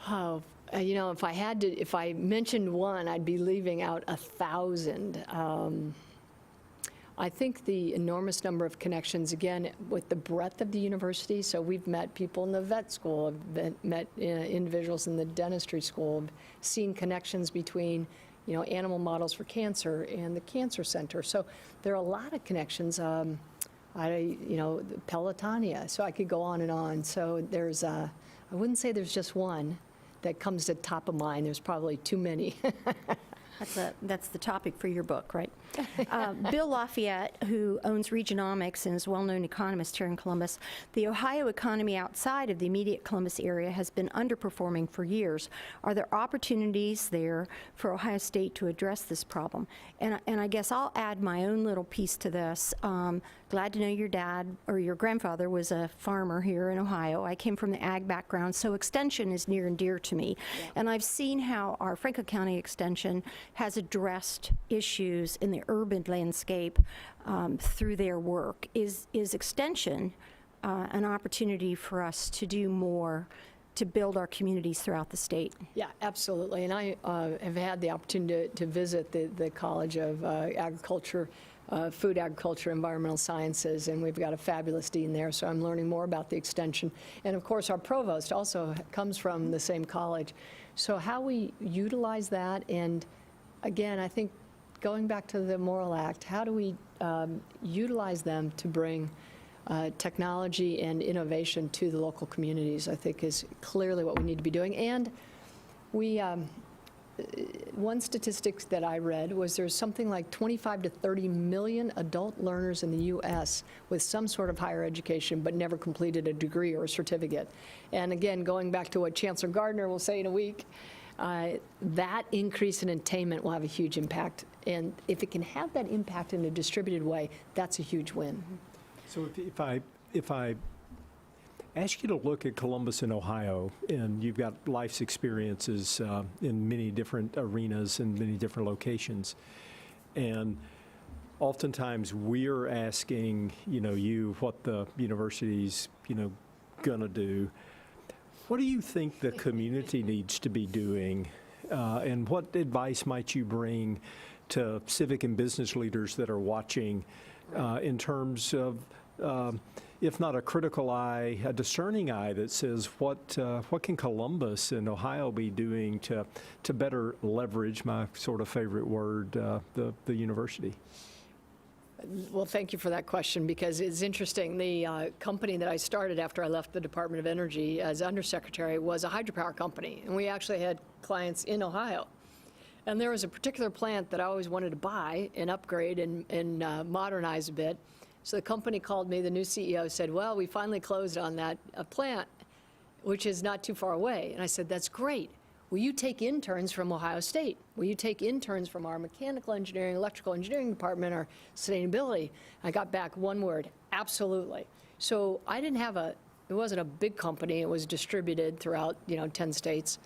Oh, if I mentioned one, I'd be leaving out 1,000. I think the enormous number of connections, again, with the breadth of the university. So we've met people in the vet school, met individuals in the dentistry school, seen connections between, animal models for cancer and the cancer center. So there are a lot of connections. Pelotonia. So I could go on and on. So there's, I wouldn't say there's just one that comes to top of mind. There's probably too many. That's the topic for your book, right? Bill Lafayette, who owns Regionomics and is a well-known economist here in Columbus, the Ohio economy outside of the immediate Columbus area has been underperforming for years. Are there opportunities there for Ohio State to address this problem? And I guess I'll add my own little piece to this. Glad to know your dad or your grandfather was a farmer here in Ohio. I came from the ag background, so extension is near and dear to me. Yeah. And I've seen how our Franklin County Extension has addressed issues in the urban landscape through their work. Is extension an opportunity for us to do more to build our communities throughout the state? Yeah, absolutely. And I have had the opportunity to visit the College of Agriculture, Food, Agriculture, Environmental Sciences, and we've got a fabulous dean there, so I'm learning more about the extension. And of course, our provost also comes from the same college. So how we utilize that, and again, I think going back to the Morrill Act, how do we utilize them to bring technology and innovation to the local communities, I think is clearly what we need to be doing. And we, one statistic that I read was there's something like 25 to 30 million adult learners in the U.S. with some sort of higher education but never completed a degree or a certificate. And again, going back to what Chancellor Gardner will say in a week, that increase in attainment will have a huge impact. And if it can have that impact in a distributed way, that's a huge win. So if I ask you to look at Columbus in Ohio, and you've got life's experiences in many different arenas and many different locations, and oftentimes we're asking, you what the university's, gonna do. What do you think the community needs to be doing, and what advice might you bring to civic and business leaders that are watching in terms of, if not a critical eye, a discerning eye that says, what can Columbus and Ohio be doing to better leverage, my sort of favorite word, the university? Well, thank you for that question, because it's interesting. The company that I started after I left the Department of Energy as undersecretary was a hydropower company, and we actually had clients in Ohio. And there was a particular plant that I always wanted to buy and upgrade and modernize a bit. So the company called me, the new CEO said, well, we finally closed on that plant, which is not too far away. And I said, that's great. Will you take interns from Ohio State? Will you take interns from our mechanical engineering, electrical engineering department, or sustainability? I got back one word, absolutely. So I didn't have it wasn't a big company. It was distributed throughout, 10 states.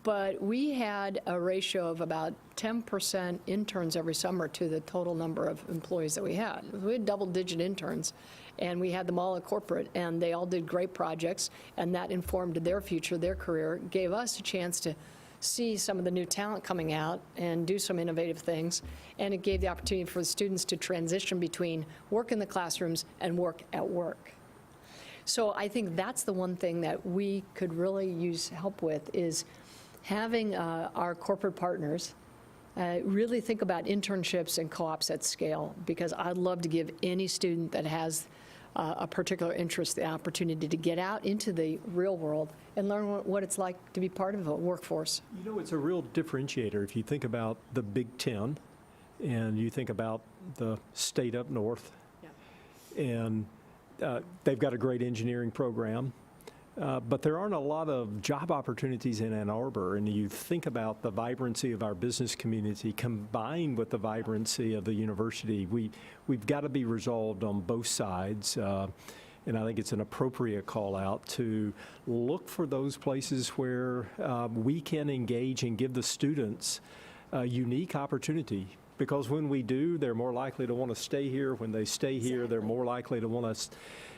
But we had a ratio of about 10% interns every summer to the total number of employees that we had. We had double-digit interns, and we had them all at corporate, and they all did great projects, and that informed their future, their career, gave us a chance to see some of the new talent coming out and do some innovative things, and it gave the opportunity for the students to transition between work in the classrooms and work at work. So I think that's the one thing that we could really use help with, is having our corporate partners really think about internships and co-ops at scale, because I'd love to give any student that has a particular interest the opportunity to get out into the real world and learn what it's like to be part of a workforce. It's a real differentiator if you think about the Big Ten and you think about the state up north. Yeah. And they've got a great engineering program. But there aren't a lot of job opportunities in Ann Arbor, and you think about the vibrancy of our business community combined with the vibrancy of the university. We've got to be resolved on both sides, and I think it's an appropriate call out to look for those places where we can engage and give the students a unique opportunity. Because when we do, they're more likely to want to stay here. When they stay here, they're more likely to want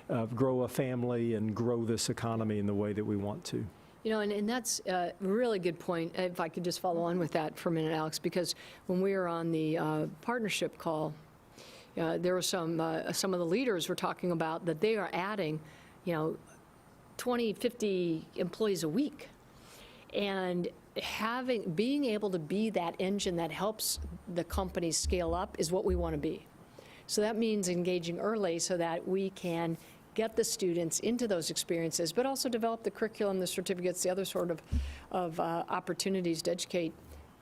to grow a family and grow this economy in the way that we want to. And that's a really good point, if I could just follow on with that for a minute, Alex, because when we were on the partnership call, there were some of the leaders were talking about that they are adding, 20, 50 employees a week. And being able to be that engine that helps the company scale up is what we want to be. So that means engaging early so that we can get the students into those experiences, but also develop the curriculum, the certificates, the other sort of opportunities to educate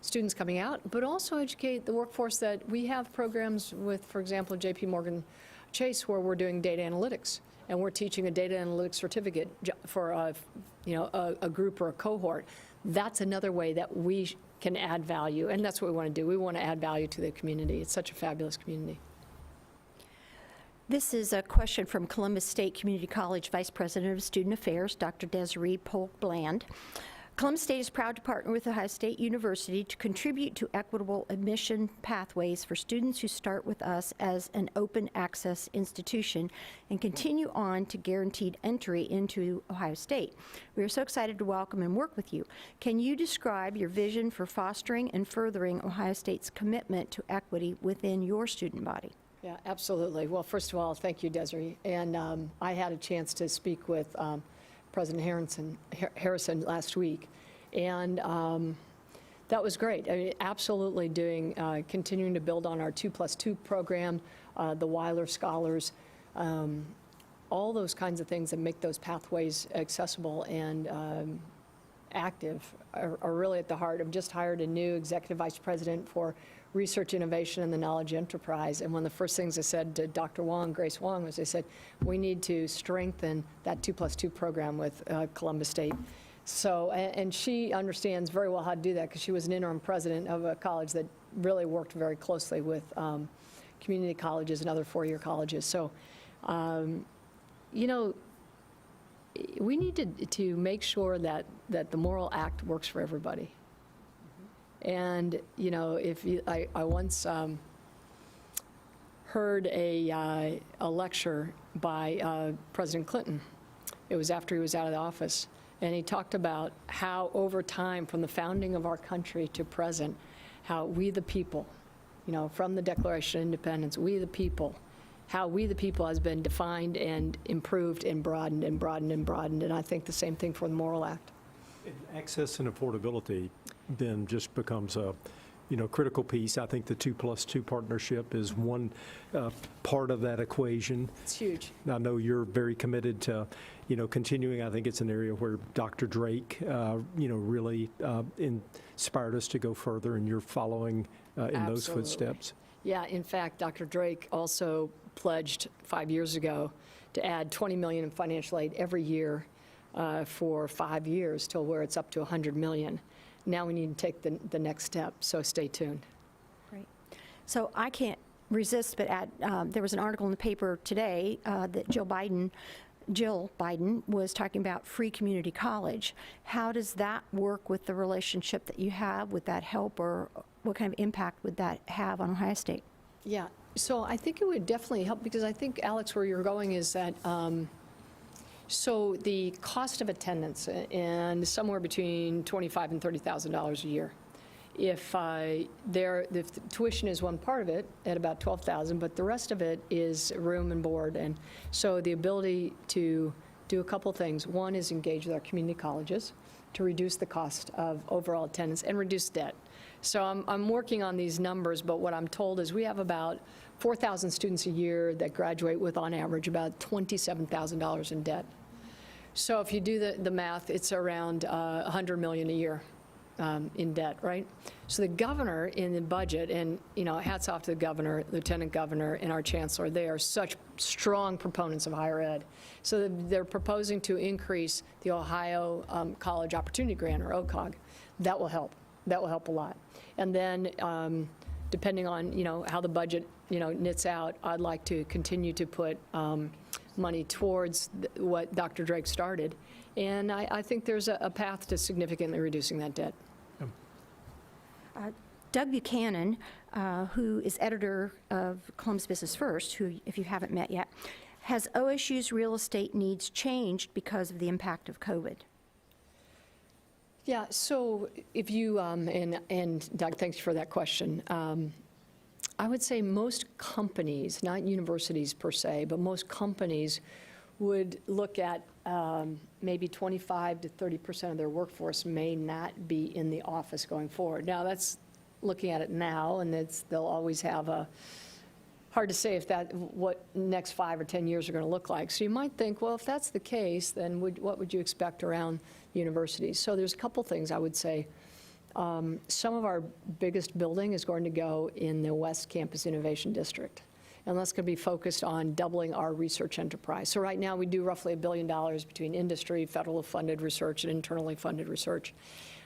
students coming out, but also educate the workforce that we have programs with, for example, J.P. Morgan Chase, where we're doing data analytics, and we're teaching a data analytics certificate for a group or a cohort. That's another way that we can add value, and that's what we want to do. We want to add value to the community. It's such a fabulous community. This is a question from Columbus State Community College Vice President of Student Affairs, Dr. Desiree Polk-Bland. Columbus State is proud to partner with Ohio State University to contribute to equitable admission pathways for students who start with us as an open access institution and continue on to guaranteed entry into Ohio State. We are so excited to welcome and work with you. Can you describe your vision for fostering and furthering Ohio State's commitment to equity within your student body? Yeah, absolutely. Well, first of all, thank you, Desiree. And I had a chance to speak with President Harrison last week, and that was great. I mean, absolutely continuing to build on our 2+2 program, the Weiler Scholars, all those kinds of things that make those pathways accessible and active are really at the heart. I've just hired a new executive vice president for research innovation and the knowledge enterprise. And one of the first things I said to Dr. Wong, Grace Wong, was I said, we need to strengthen that 2+2 program with Columbus State. So, and she understands very well how to do that because she was an interim president of a college that really worked very closely with community colleges and other four-year colleges. So, we need to make sure that the moral act works for everybody. And, I once heard a lecture by President Clinton. It was after he was out of the office. And he talked about how over time, from the founding of our country to present, how we the people, from the Declaration of Independence, we the people, how we the people has been defined and improved and broadened and broadened and broadened. And I think the same thing for the moral act. And access and affordability then just becomes a critical piece. I think the 2+2 partnership is one part of that equation. It's huge. I know you're very committed to continuing. I think it's an area where Dr. Drake really inspired us to go further, and you're following in those footsteps. Yeah, in fact, Dr. Drake also pledged 5 years ago to add $20 million in financial aid every year for 5 years till where it's up to $100 million. Now we need to take the next step, so stay tuned. Great. So I can't resist but add, there was an article in the paper today that Jill Biden was talking about free community college. How does that work with the relationship that you have? Would that help, or what kind of impact would that have on Ohio State? Yeah, so I think it would definitely help, because I think, Alex, where you're going is that so the cost of attendance and somewhere between $25,000 and $30,000 a year. If the tuition is one part of it at about $12,000, but the rest of it is room and board, and so the ability to do a couple things. One is engage with our community colleges to reduce the cost of overall attendance and reduce debt. So I'm working on these numbers, but what I'm told is we have about 4,000 students a year that graduate with, on average, about $27,000 in debt. So if you do the math, it's around $100 million a year in debt, right? So the governor in the budget, and hats off to the governor, lieutenant governor, and our chancellor, they are such strong proponents of higher ed. So they're proposing to increase the Ohio College Opportunity Grant, or OCOG. That will help. That will help a lot. And then depending on how the budget knits out, I'd like to continue to put money towards what Dr. Drake started. And I think there's a path to significantly reducing that debt. Doug Buchanan, who is editor of Columbus Business First, who, if you haven't met yet, has OSU's real estate needs changed because of the impact of COVID? Yeah, so if you, and Doug, thanks for that question. I would say most companies, not universities per se, but most companies would look at maybe 25 to 30% of their workforce may not be in the office going forward. Now, that's looking at it now, and they'll always have hard to say if what next 5 or 10 years are going to look like. So you might think, well, if that's the case, then what would you expect around universities? So there's a couple things I would say. Some of our biggest building is going to go in the West Campus Innovation District, and that's going to be focused on doubling our research enterprise. So right now we do roughly $1 billion between industry, federal funded research, and internally funded research.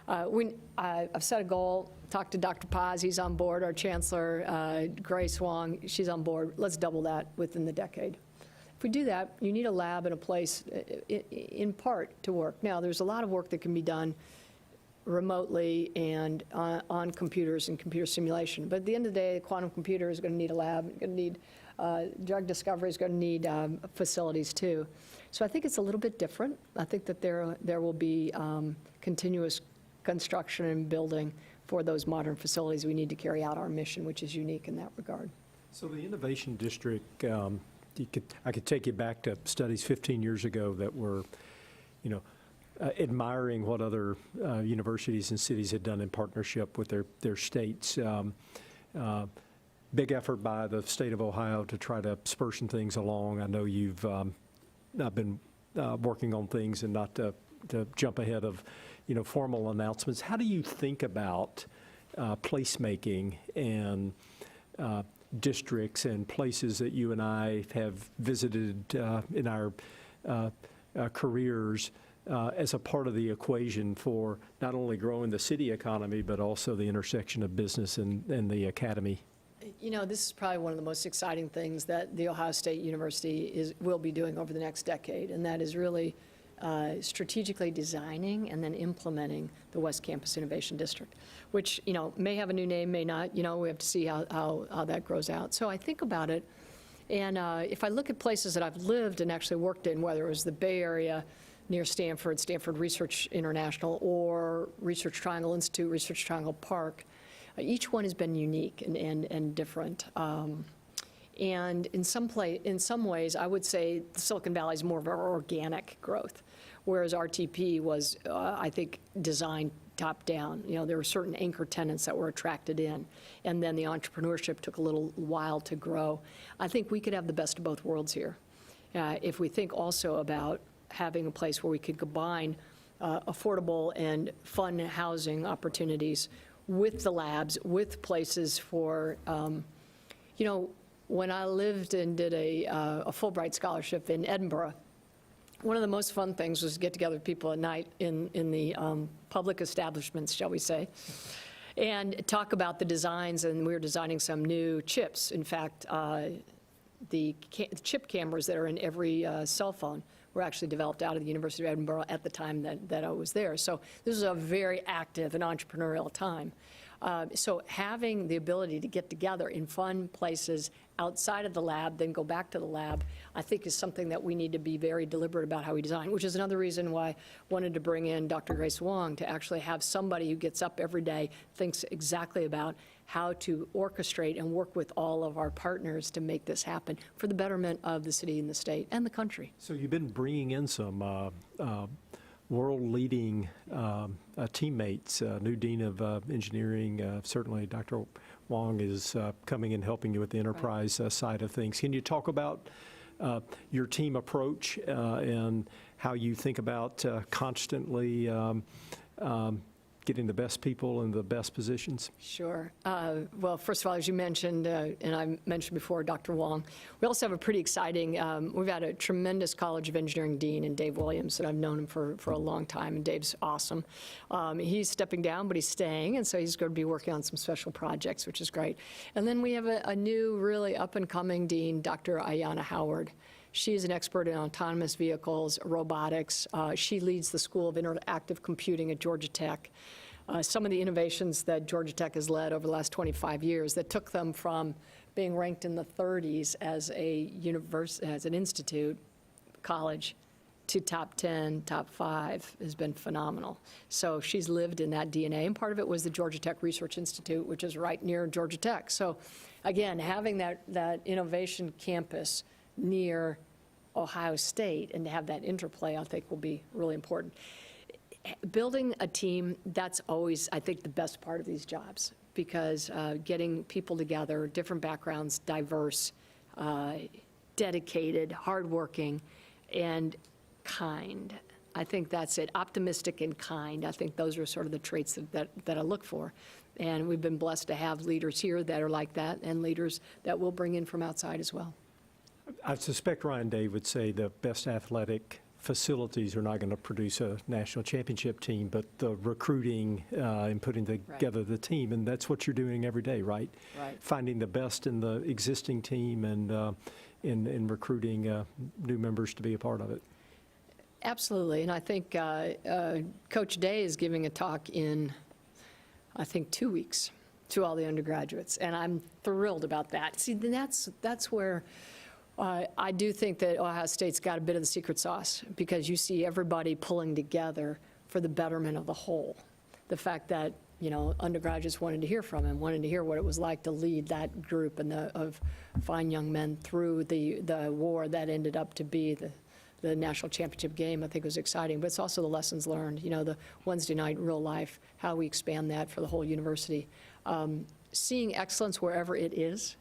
I've set a goal, talked to Dr. Paz, he's on board, our chancellor, Grace Wong, she's on board. Let's double that within the decade. If we do that, you need a lab and a place in part to work. Now, there's a lot of work that can be done remotely and on computers and computer simulation. But at the end of the day, the quantum computer is going to need a lab, going to need drug discovery is going to need facilities too. So I think it's a little bit different. I think that there will be continuous construction and building for those modern facilities. We need to carry out our mission, which is unique in that regard. So the Innovation District, I could take you back to studies 15 years ago that were, admiring what other universities and cities had done in partnership with their states. Big effort by the state of Ohio to try to spur some things along. I know you've not been working on things, and not to jump ahead of formal announcements. How do you think about placemaking and districts and places that you and I have visited in our careers as a part of the equation for not only growing the city economy, but also the intersection of business and the academy? This is probably one of the most exciting things that The Ohio State University will be doing over the next decade, and that is really strategically designing and then implementing the West Campus Innovation District, which, may have a new name, may not. We have to see how that grows out. So I think about it, and if I look at places that I've lived and actually worked in, whether it was the Bay Area, near Stanford Research International, or Research Triangle Institute, Research Triangle Park, each one has been unique and different. And in some ways, I would say Silicon Valley is more of an organic growth, whereas RTP was, I think, designed top down. There were certain anchor tenants that were attracted in, and then the entrepreneurship took a little while to grow. I think we could have the best of both worlds here. If we think also about having a place where we could combine affordable and fun housing opportunities with the labs, with places for, when I lived and did a Fulbright scholarship in Edinburgh, one of the most fun things was to get together with people at night in the public establishments, shall we say, and talk about the designs, and we were designing some new chips. In fact, the chip cameras that are in every cell phone were actually developed out of the University of Edinburgh at the time that I was there. So this was a very active and entrepreneurial time. So having the ability to get together in fun places outside of the lab, then go back to the lab, I think is something that we need to be very deliberate about how we design, which is another reason why I wanted to bring in Dr. Grace Wong, to actually have somebody who gets up every day, thinks exactly about how to orchestrate and work with all of our partners to make this happen for the betterment of the city and the state and the country. So you've been bringing in some world-leading teammates, new dean of engineering, certainly Dr. Wong is coming and helping you with the enterprise side of things. Can you talk about your team approach and how you think about constantly getting the best people in the best positions? Sure. Well, first of all, as you mentioned, and I mentioned before, Dr. Wong, we also have a pretty exciting, we've had a tremendous College of Engineering dean in Dave Williams, and I've known him for a long time, and Dave's awesome. He's stepping down, but he's staying, and so he's going to be working on some special projects, which is great. And then we have a new, really up-and-coming dean, Dr. Ayanna Howard. She is an expert in autonomous vehicles, robotics. She leads the School of Interactive Computing at Georgia Tech. Some of the innovations that Georgia Tech has led over the last 25 years that took them from being ranked in the 30s as an institute, college, to top 10, top 5 has been phenomenal. So she's lived in that DNA, and part of it was the Georgia Tech Research Institute, which is right near Georgia Tech. So again, having that innovation campus near Ohio State and to have that interplay, I think, will be really important. building a team, that's always, I think, the best part of these jobs, because getting people together, different backgrounds, diverse, dedicated, hardworking, and kind. I think that's it. Optimistic and kind. I think those are sort of the traits that I look for. And we've been blessed to have leaders here that are like that, and leaders that we'll bring in from outside as well. I suspect Ryan Day would say the best athletic facilities are not going to produce a national championship team, but the recruiting and putting together the team, and that's what you're doing every day, right? Right. Finding the best in the existing team and in recruiting new members to be a part of it. Absolutely, and I think Coach Day is giving a talk in, I think, 2 weeks to all the undergraduates, and I'm thrilled about that. See, that's where I do think that Ohio State's got a bit of the secret sauce, because you see everybody pulling together for the betterment of the whole. The fact that, you know, undergraduates wanted to hear from him, wanted to hear what it was like to lead that group and of fine young men through the war that ended up to be the national championship game, I think was exciting. But it's also the lessons learned, you know, the Wednesday night real life, how we expand that for the whole university. Seeing excellence wherever it is,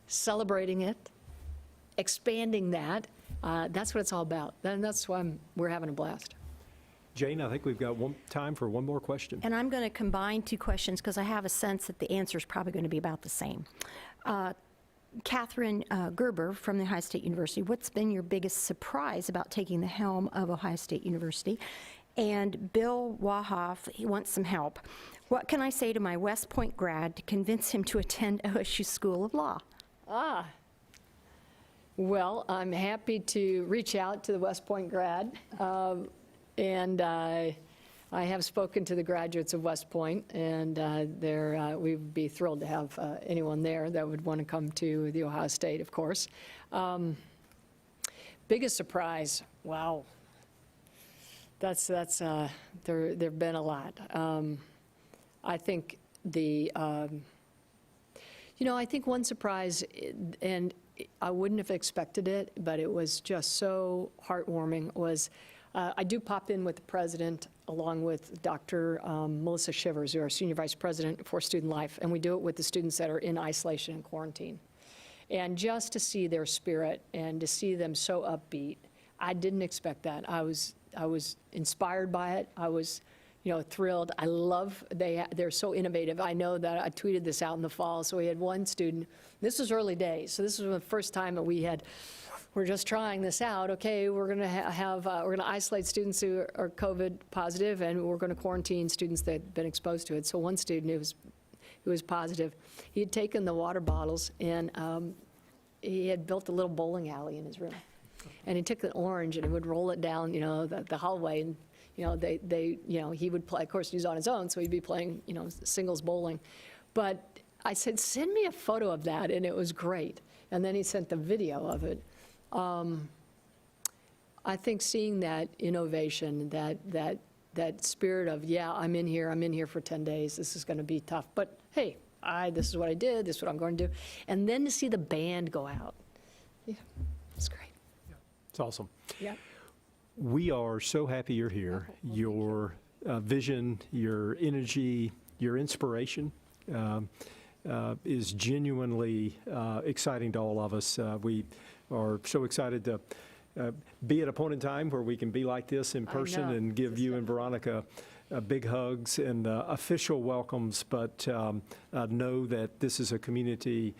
celebrating it, expanding that, that's what it's all about. And that's why we're having a blast. Jane, I think we've got time for one more question. And I'm going to combine two questions because I have a sense that the answer is probably going to be about the same. Catherine Gerber from the Ohio State University, what's been your biggest surprise about taking the helm of Ohio State University? And Bill Wahoff, he wants some help. What can I say to my West Point grad to convince him to attend OSU School of Law? Well, I'm happy to reach out to the West Point grad, and I have spoken to the graduates of West Point, and we'd be thrilled to have anyone there that would want to come to the Ohio State, of course. Biggest surprise, wow. There've been a lot. I think I think one surprise, and I wouldn't have expected it, but it was just so heartwarming, was I do pop in with the president along with Dr. Melissa Shivers, who are Senior Vice President for Student Life, and we do it with the students that are in isolation and quarantine. And just to see their spirit and to see them so upbeat, I didn't expect that. I was inspired by it. I was, thrilled. I love, they're so innovative. I know that I tweeted this out in the fall, so we had one student, this was early days, so this was the first time that we're just trying this out. Okay, we're going to we're going to isolate students who are COVID positive, and we're going to quarantine students that have been exposed to it. So one student who was positive, he had taken the water bottles and he had built a little bowling alley in his room. And he took the orange and he would roll it down, the hallway, and he would play. Of course, he's on his own, so he'd be playing, singles bowling. But I said, send me a photo of that, and it was great. And then he sent the video of it. I think seeing that innovation, that spirit of, I'm in here for 10 days, this is going to be tough, but hey, this is what I did, this is what I'm going to do. And then to see the band go out, it's great. It's awesome. Yeah. We are so happy you're here. Your vision, your energy, your inspiration is genuinely exciting to all of us. We are so excited to be at a point in time where we can be like this in person and give you and Veronica big hugs and official welcomes, but know that this is a community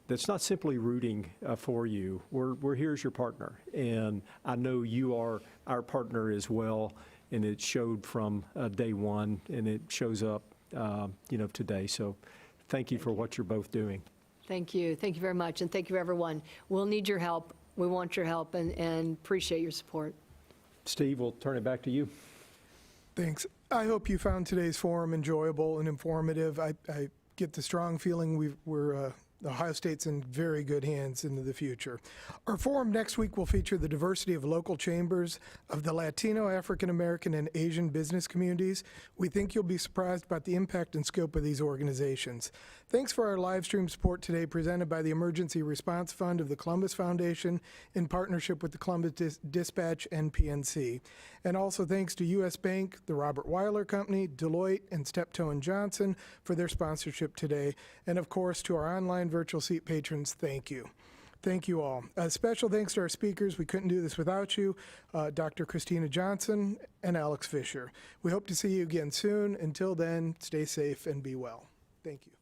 that's not simply rooting for you. We're here as your partner, and I know you are our partner as well, and it showed from day one, and it shows up, today. So thank you for what you're both doing. Thank you. Thank you very much, and thank you, everyone. We'll need your help. We want your help and appreciate your support. Steve, we'll turn it back to you. Thanks. I hope you found today's forum enjoyable and informative. I get the strong feeling we're Ohio State's in very good hands into the future. Our forum next week will feature the diversity of local chambers of the Latino, African American, and Asian business communities. We think you'll be surprised about the impact and scope of these organizations. Thanks for our live stream support today, presented by the Emergency Response Fund of the Columbus Foundation in partnership with the Columbus Dispatch and PNC. And also thanks to U.S. Bank, the Robert Weiler Company, Deloitte, and Steptoe & Johnson for their sponsorship today. And of course, to our online virtual seat patrons, thank you. Thank you all. Special thanks to our speakers. We couldn't do this without you, Dr. Kristina Johnson and Alex Fisher. We hope to see you again soon. Until then, stay safe and be well. Thank you.